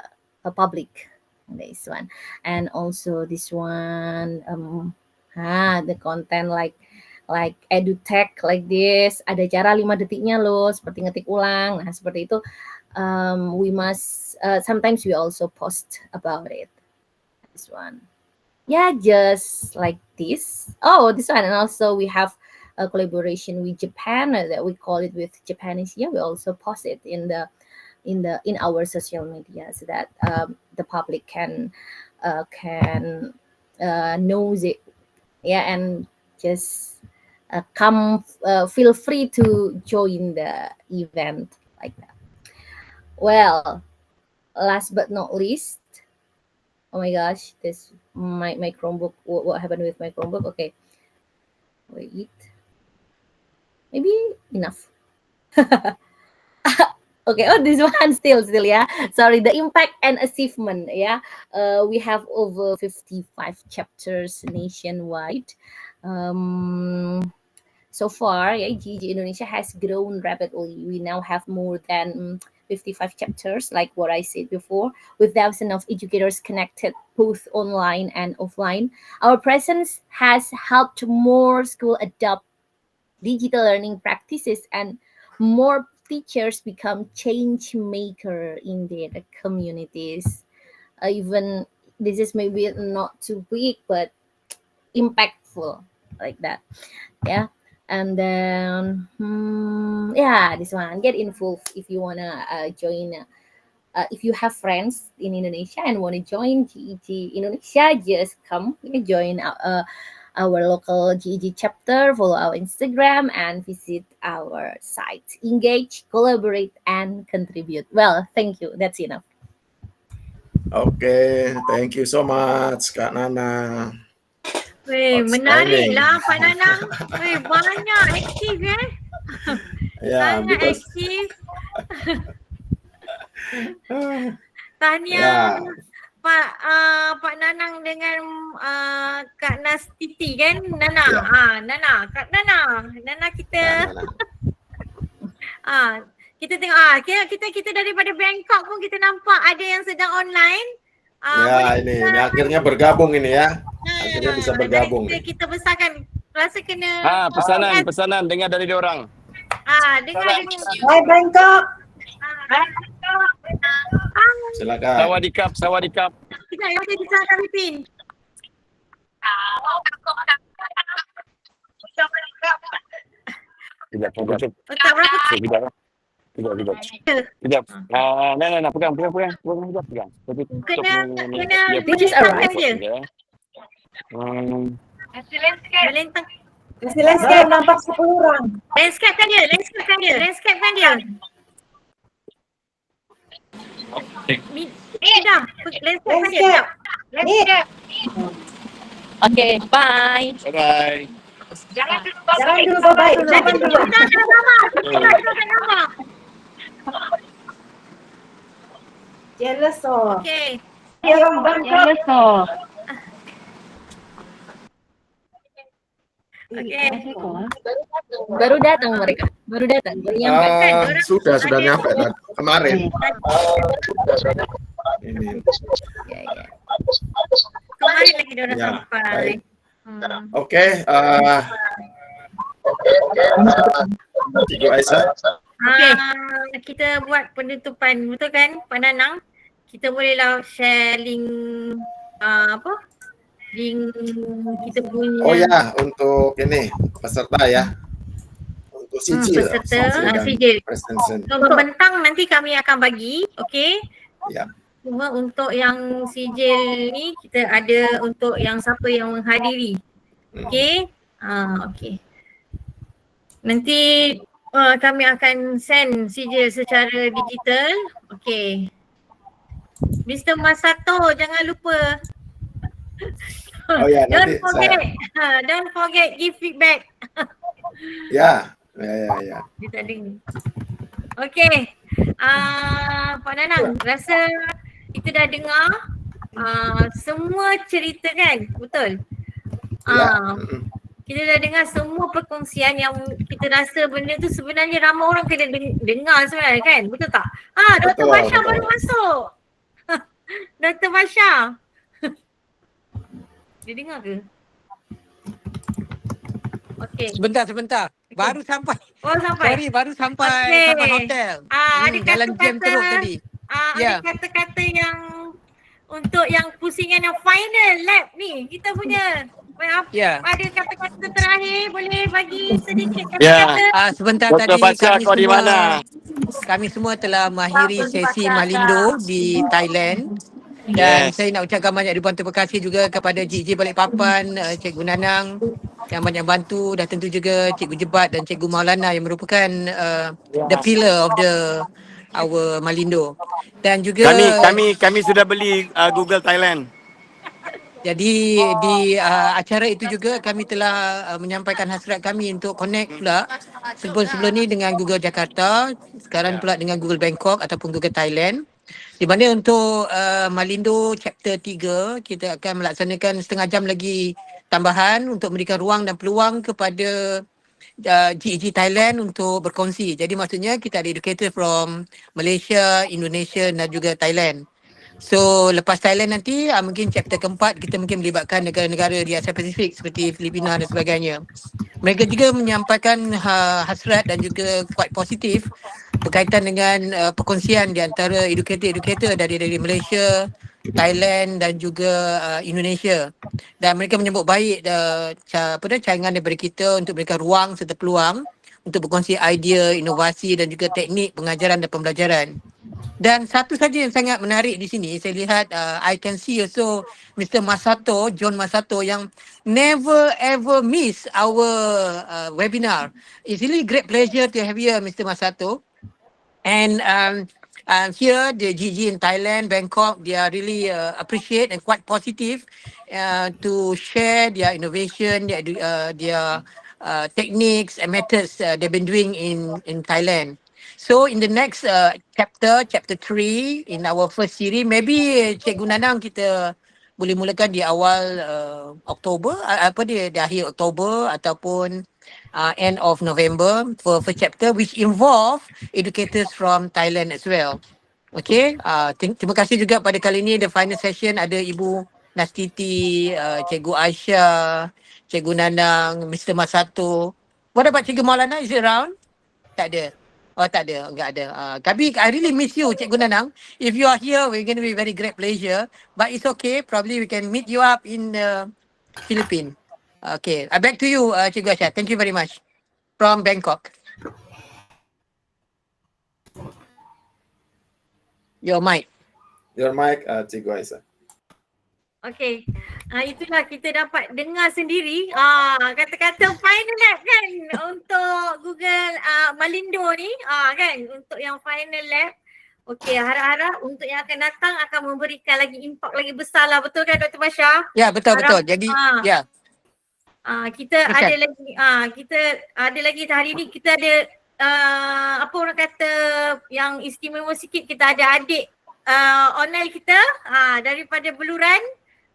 Speaker 2: public. This one. And also this one, the content like edutech like this, ada cara 5 detiknya loh, seperti ngetik ulang. Nah, seperti itu. We must sometimes we also post about it. This one. Yeah, just like this. Oh, this one. And also we have a collaboration with Japan that we call it with Japanese. Yeah, we also post it in our social media, so that the public can knows it, yeah, and just come feel free to join the event like that. Well, last but not least, oh my gosh, this my Chromebook, what happened with my Chromebook? Okay, wait, maybe enough. Okay, this one still, yeah. Sorry, the impact and achievement, yeah. We have over 55 chapters nationwide. So far, GEG Indonesia has grown rapidly. We now have more than 55 chapters, like what I said before, with thousands of educators connected both online and offline. Our presence has helped more schools adopt digital learning practices and more teachers become change maker in their communities. Even this is maybe not too big, but impactful like that. Yeah. And then this one, get involved if you wanna join. If you have friends in Indonesia and want to join GEG Indonesia, just come join our local GEG chapter, follow our Instagram, and visit our site. Engage, collaborate, and contribute. Well, thank you. That's enough.
Speaker 1: Oke, thank you so much Kak Nana.
Speaker 3: Weh,
Speaker 1: Outstanding.
Speaker 3: menarik lah Pak Nanang. Weh, banyak aktif
Speaker 1: Ya,
Speaker 3: Sangat
Speaker 1: because
Speaker 3: aktif. Tahniah
Speaker 1: ya,
Speaker 3: Pak Nanang dengan Kak Nastiti kan? Nana.
Speaker 1: Ya.
Speaker 3: Nana. Kak Nana. Nana kita
Speaker 1: Nana.
Speaker 3: kita tengok kita daripada Bangkok pun kita nampak ada yang sedang online.
Speaker 1: Ya, ini akhirnya bergabung ini ya. Akhirnya bisa bergabung.
Speaker 3: Kita besarkan rasa kena
Speaker 6: pesanan dengar dari diorang.
Speaker 3: dengar.
Speaker 7: Hai Bangkok.
Speaker 1: Silakan.
Speaker 6: Sawadikap.
Speaker 3: Kita yang ada di sana kami pin.
Speaker 6: Sekejap.
Speaker 3: Tak berapa
Speaker 6: Sekejap. Nah, pegang.
Speaker 3: kena
Speaker 2: Which is alright.
Speaker 3: dia. Melentang.
Speaker 7: Kasih landscape nampak 10 orang.
Speaker 3: Landscape kan dia. Dah. Landscape kan dia.
Speaker 7: Ni,
Speaker 4: Okay, bye.
Speaker 6: Bye.
Speaker 7: jangan dulu bye-bye. Jangan dulu.
Speaker 3: Kita nama.
Speaker 7: Jealous oh.
Speaker 3: Okay.
Speaker 7: Dia orang Bangkok.
Speaker 3: Okay.
Speaker 2: Baru datang mereka. Baru nyampe.
Speaker 1: Sudah nyampe kemarin. Ini.
Speaker 2: Ya.
Speaker 3: Kemarin lagi dia orang
Speaker 1: Ya,
Speaker 3: sampai.
Speaker 1: baik. Oke, Cikgu Aisyah.
Speaker 3: Kita buat penutupan, betul kan Pak Nanang? Kita bolehlah share link link kita punya.
Speaker 1: Oh ya, untuk ini peserta ya. Untuk sijil.
Speaker 3: Peserta sijil.
Speaker 1: Presentation.
Speaker 3: Untuk bentang nanti kami akan bagi, okey?
Speaker 1: Ya.
Speaker 3: Cuma untuk yang sijil ni kita ada untuk yang siapa yang menghadiri. Okey? Okey. Nanti kami akan send sijil secara digital. Okey. Mr. Masato, jangan lupa.
Speaker 1: Oh ya, nanti
Speaker 3: Don't forget give feedback.
Speaker 1: Ya.
Speaker 3: Dia tak dengar. Okey. Pak Nanang, rasa kita dah dengar semua cerita kan? Betul?
Speaker 1: Ya.
Speaker 3: Kita dah dengar semua perkongsian yang kita rasa benda tu sebenarnya ramai orang kena dengar sebenarnya kan? Betul tak? Dr. Basha baru masuk. Dr. Basha. Dia dengar ke? Okey.
Speaker 8: Sebentar. Baru sampai.
Speaker 3: Oh sampai.
Speaker 8: Sorry, baru sampai hotel.
Speaker 3: Ada
Speaker 8: Jalan jam teruk tadi.
Speaker 3: Ada kata-kata yang untuk yang pusingan yang final lab ni kita punya. Ada kata-kata terakhir, boleh bagi sedikit kata-kata.
Speaker 8: Sebentar
Speaker 6: Dr.
Speaker 8: tadi
Speaker 6: Basha, kau di mana?
Speaker 8: Kami semua telah mengakhiri sesi Malindo di Thailand. Dan saya nak ucapkan banyak ribuan terima kasih juga kepada GEG Balikpapan, Cikgu Nanang yang banyak bantu, dan tentu juga Cikgu Jebat dan Cikgu Maulana yang merupakan the pillar of our Malindo. Dan juga
Speaker 6: kami sudah beli Google Thailand.
Speaker 8: Jadi di acara itu juga kami telah menyampaikan hasrat kami untuk connect pula sebelum ni dengan Google Jakarta, sekarang pula dengan Google Bangkok ataupun Google Thailand. Di mana untuk Malindo chapter 3 kita akan melaksanakan setengah jam lagi tambahan untuk memberikan ruang dan peluang kepada GEG Thailand untuk berkongsi. Jadi maksudnya kita ada educator from Malaysia, Indonesia dan juga Thailand. So lepas Thailand nanti mungkin chapter keempat kita mungkin melibatkan negara-negara di Asia Pasifik seperti Filipina dan sebagainya. Mereka juga menyampaikan hasrat dan juga quite positif berkaitan dengan perkongsian di antara educator-educator dari Malaysia, Thailand dan juga Indonesia. Dan mereka menyambut baik cadangan daripada kita untuk memberikan ruang serta peluang untuk berkongsi idea, inovasi dan juga teknik pengajaran dan pembelajaran. Dan satu saja yang sangat menarik di sini, saya lihat I can see also Mr. Masato, John Masato yang never ever miss our webinar. It's really great pleasure to have you, Mr. Masato. And here the GG in Thailand, Bangkok, they are really appreciate and quite positive to share their innovation, their techniques and methods they've been doing in Thailand. So in the next chapter 3 in our first series, maybe Cikgu Nanang kita boleh mulakan di awal Oktober, di akhir Oktober ataupun end of November for first chapter which involve educators from Thailand as well. Okay, terima kasih juga pada kali ini the final session ada Ibu Nastiti, Cikgu Aisyah, Cikgu Nanang, Mr. Masato. What about Cikgu Maulana? Is it around? Tak ada. Oh tak ada, enggak ada. Tapi I really miss you, Cikgu Nanang. If you are here, we're going to be very great pleasure. But it's okay, probably we can meet you up in the Philippines. Okay, back to you, Cikgu Aisyah. Thank you very much. From Bangkok. Your mic.
Speaker 1: Your mic, Cikgu Aisyah.
Speaker 3: Okay, itulah kita dapat dengar sendiri kata-kata final lab kan untuk Google Malindo ni kan untuk yang final lab. Okay, harap-harap untuk yang akan datang akan memberikan lagi impak lagi besar lah, betul kan Dr. Basha?
Speaker 8: Ya, betul-betul. Jadi, ya.
Speaker 3: Kita ada lagi hari ni kita ada apa orang kata yang istimewa sikit, kita ada adik online kita daripada Beluran.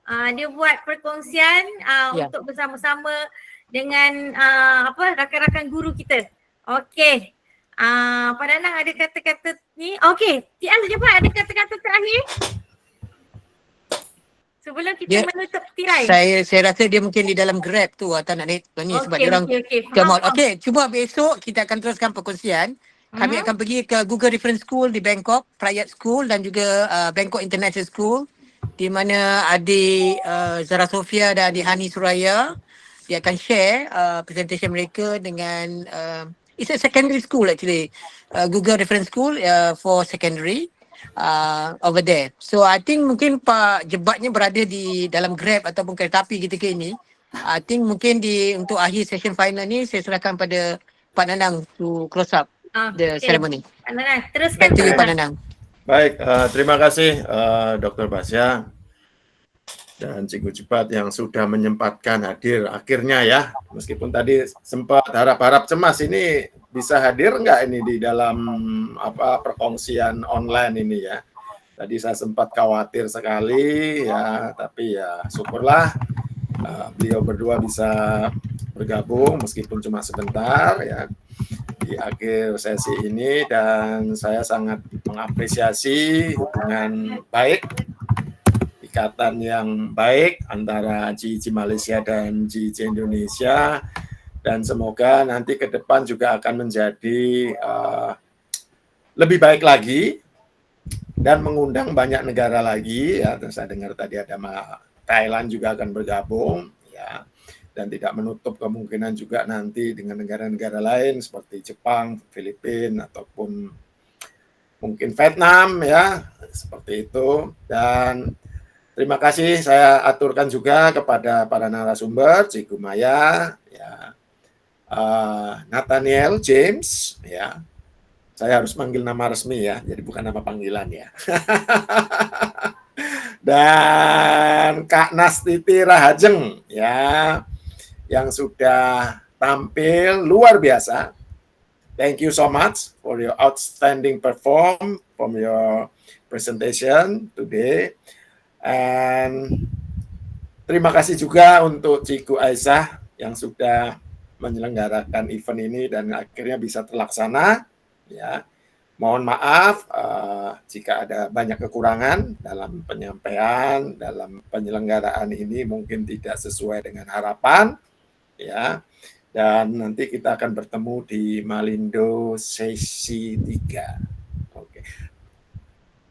Speaker 3: Dia buat perkongsian untuk bersama-sama dengan rakan-rakan guru kita. Okey. Pak Nanang ada kata-kata ni. Okey, Tian cepat ada kata-kata terakhir. Sebelum kita menutup tirai.
Speaker 8: Saya rasa dia mungkin di dalam Grab tu atau nak naik ni sebab dia orang come out. Okey, cuba besok kita akan teruskan perkongsian. Kami akan pergi ke Google Reference School di Bangkok, Private School dan juga Bangkok International School. Di mana adik Zara Sofia dan adik Hani Suraya dia akan share presentation mereka dengan it's a secondary school actually, Google Reference School for secondary over there. So I think mungkin Pak Jebatnya berada di dalam Grab ataupun kereta api ketika ini. I think mungkin untuk akhir session final ni saya serahkan pada Pak Nanang to close up the ceremony.
Speaker 3: Pak Nanang, teruskan.
Speaker 8: Back to you Pak Nanang.
Speaker 1: Baik, terima kasih Dr. Basya dan Cikgu Jebat yang sudah menyempatkan hadir akhirnya ya. Meskipun tadi sempat harap-harap cemas ini bisa hadir enggak ini di dalam perkongsian online ini ya. Tadi saya sempat khawatir sekali ya, tapi ya syukurlah beliau berdua bisa bergabung meskipun cuma sebentar ya di akhir sesi ini, dan saya sangat mengapresiasi hubungan baik, ikatan yang baik antara GEG Malaysia dan GEG Indonesia, dan semoga nanti ke depan juga akan menjadi lebih baik lagi dan mengundang banyak negara lagi ya. Saya dengar tadi ada Thailand juga akan bergabung ya. Dan tidak menutup kemungkinan juga nanti dengan negara-negara lain seperti Jepang, Filipina, ataupun mungkin Vietnam ya, seperti itu. Dan terima kasih saya aturkan juga kepada para narasumber, Cikgu Maya, ya, Nathaniel James, ya. Saya harus manggil nama resmi ya, jadi bukan nama panggilan ya. Dan Kak Nastiti Rahajeng, ya, yang sudah tampil luar biasa. Thank you so much for your outstanding perform from your presentation today. And terima kasih juga untuk Cikgu Aisyah yang sudah menyelenggarakan event ini dan akhirnya bisa terlaksana. Ya, mohon maaf jika ada banyak kekurangan dalam penyampaian, dalam penyelenggaraan ini mungkin tidak sesuai dengan harapan. Ya, dan nanti kita akan bertemu di Malindo sesi 3. Oke.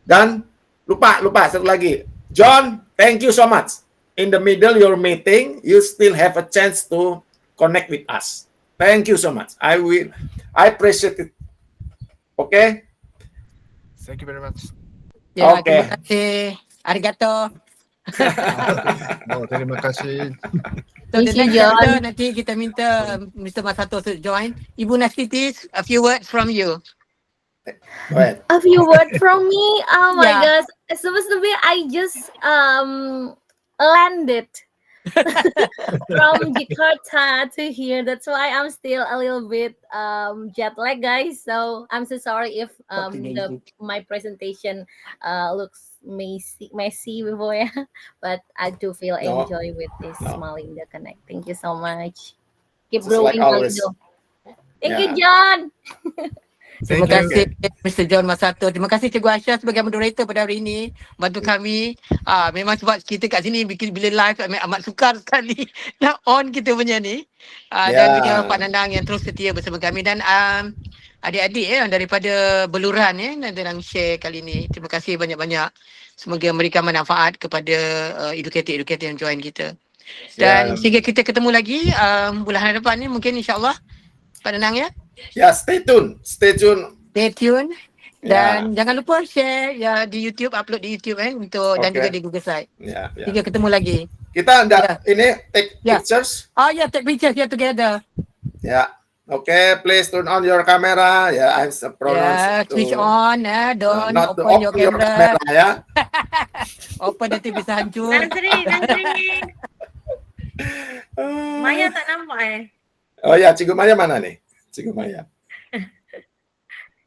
Speaker 1: Dan lupa satu lagi. John, thank you so much. In the middle your meeting, you still have a chance to connect with us. Thank you so much. I appreciate it. Okay?
Speaker 9: Thank you very much.
Speaker 8: Ya,
Speaker 1: Okey.
Speaker 8: terima kasih. Arigato.
Speaker 9: Oh, terima kasih.
Speaker 8: So the
Speaker 2: Thank you,
Speaker 8: next
Speaker 2: John.
Speaker 8: chapter nanti kita minta Mr. Masato to join. Ibu Nastitis, a few words from you.
Speaker 1: Go ahead.
Speaker 2: A few words from me. Oh my
Speaker 8: Yeah.
Speaker 2: gosh. It's supposed to be I just landed from Jakarta to here. That's why I'm still a little bit jet lag, guys. So I'm so sorry if my presentation looks messy before, yeah. But I do feel
Speaker 1: No.
Speaker 2: enjoy with this
Speaker 1: No.
Speaker 2: Malinda Connect. Thank you so much. Keep
Speaker 1: Just like
Speaker 2: growing,
Speaker 1: always.
Speaker 2: Malindo. Thank you,
Speaker 1: Yeah.
Speaker 2: John.
Speaker 8: Terima
Speaker 9: Thank
Speaker 8: kasih Mr. John Masato. Terima kasih Cikgu Aisyah sebagai moderator pada hari ini. Bantu kami. Memang sebab kita kat sini bila live amat sukar sekali nak on kita punya ni. Dan juga Pak Nanang yang terus setia bersama kami. Dan adik-adik daripada Beluran yang share kali ini. Terima kasih banyak-banyak. Semoga memberikan manfaat kepada educator yang join kita. Dan sehingga kita ketemu lagi bulan hadapan ni mungkin insyaAllah Pak Nanang ya.
Speaker 1: Ya, stay tune.
Speaker 8: Stay tune. Dan
Speaker 1: Ya.
Speaker 8: jangan lupa share ya di YouTube, upload di YouTube untuk dan
Speaker 1: Okay.
Speaker 8: juga di Google Site.
Speaker 1: Ya, ya.
Speaker 8: Hingga ketemu lagi.
Speaker 1: Kita ini take
Speaker 8: Ya.
Speaker 1: pictures.
Speaker 8: Oh yeah, take pictures here together.
Speaker 1: Ya. Okay, please turn on your camera. Ya, I'm
Speaker 8: Yeah, switch on. Don't
Speaker 1: not to
Speaker 8: open your camera.
Speaker 1: ya.
Speaker 8: Open nanti bisa hancur.
Speaker 3: Nazrin. Maya tak nampak
Speaker 1: Oh ya, Cikgu Maya mana nih? Cikgu Maya.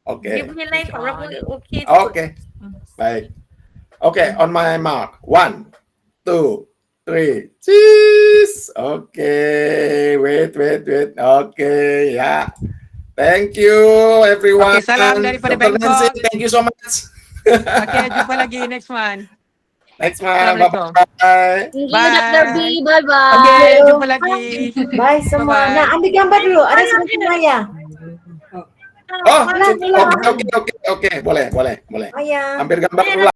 Speaker 1: Oke.
Speaker 3: Dia punya line tak berapa okey tu.
Speaker 1: Oke. Baik. Oke, on my mark. 1, 2, 3. Cheese. Oke. Wait. Oke, ya. Thank you everyone.
Speaker 8: Oke, salam daripada
Speaker 1: Dr.
Speaker 8: Bangkok.
Speaker 1: Nancy, thank you so much.
Speaker 8: Okay, jumpa lagi next month.
Speaker 1: Next month.
Speaker 8: Assalamualaikum.
Speaker 1: Bye-bye.
Speaker 2: Thank you,
Speaker 8: Bye.
Speaker 2: Dr. B. Bye-bye.
Speaker 8: Okay, jumpa lagi.
Speaker 7: Bye semua.
Speaker 8: Bye-bye.
Speaker 7: Nah, ambil gambar dulu. Ada sebentar Maya.
Speaker 1: Oh, oke. Boleh.
Speaker 7: Maya.
Speaker 1: Ambil gambar dulu.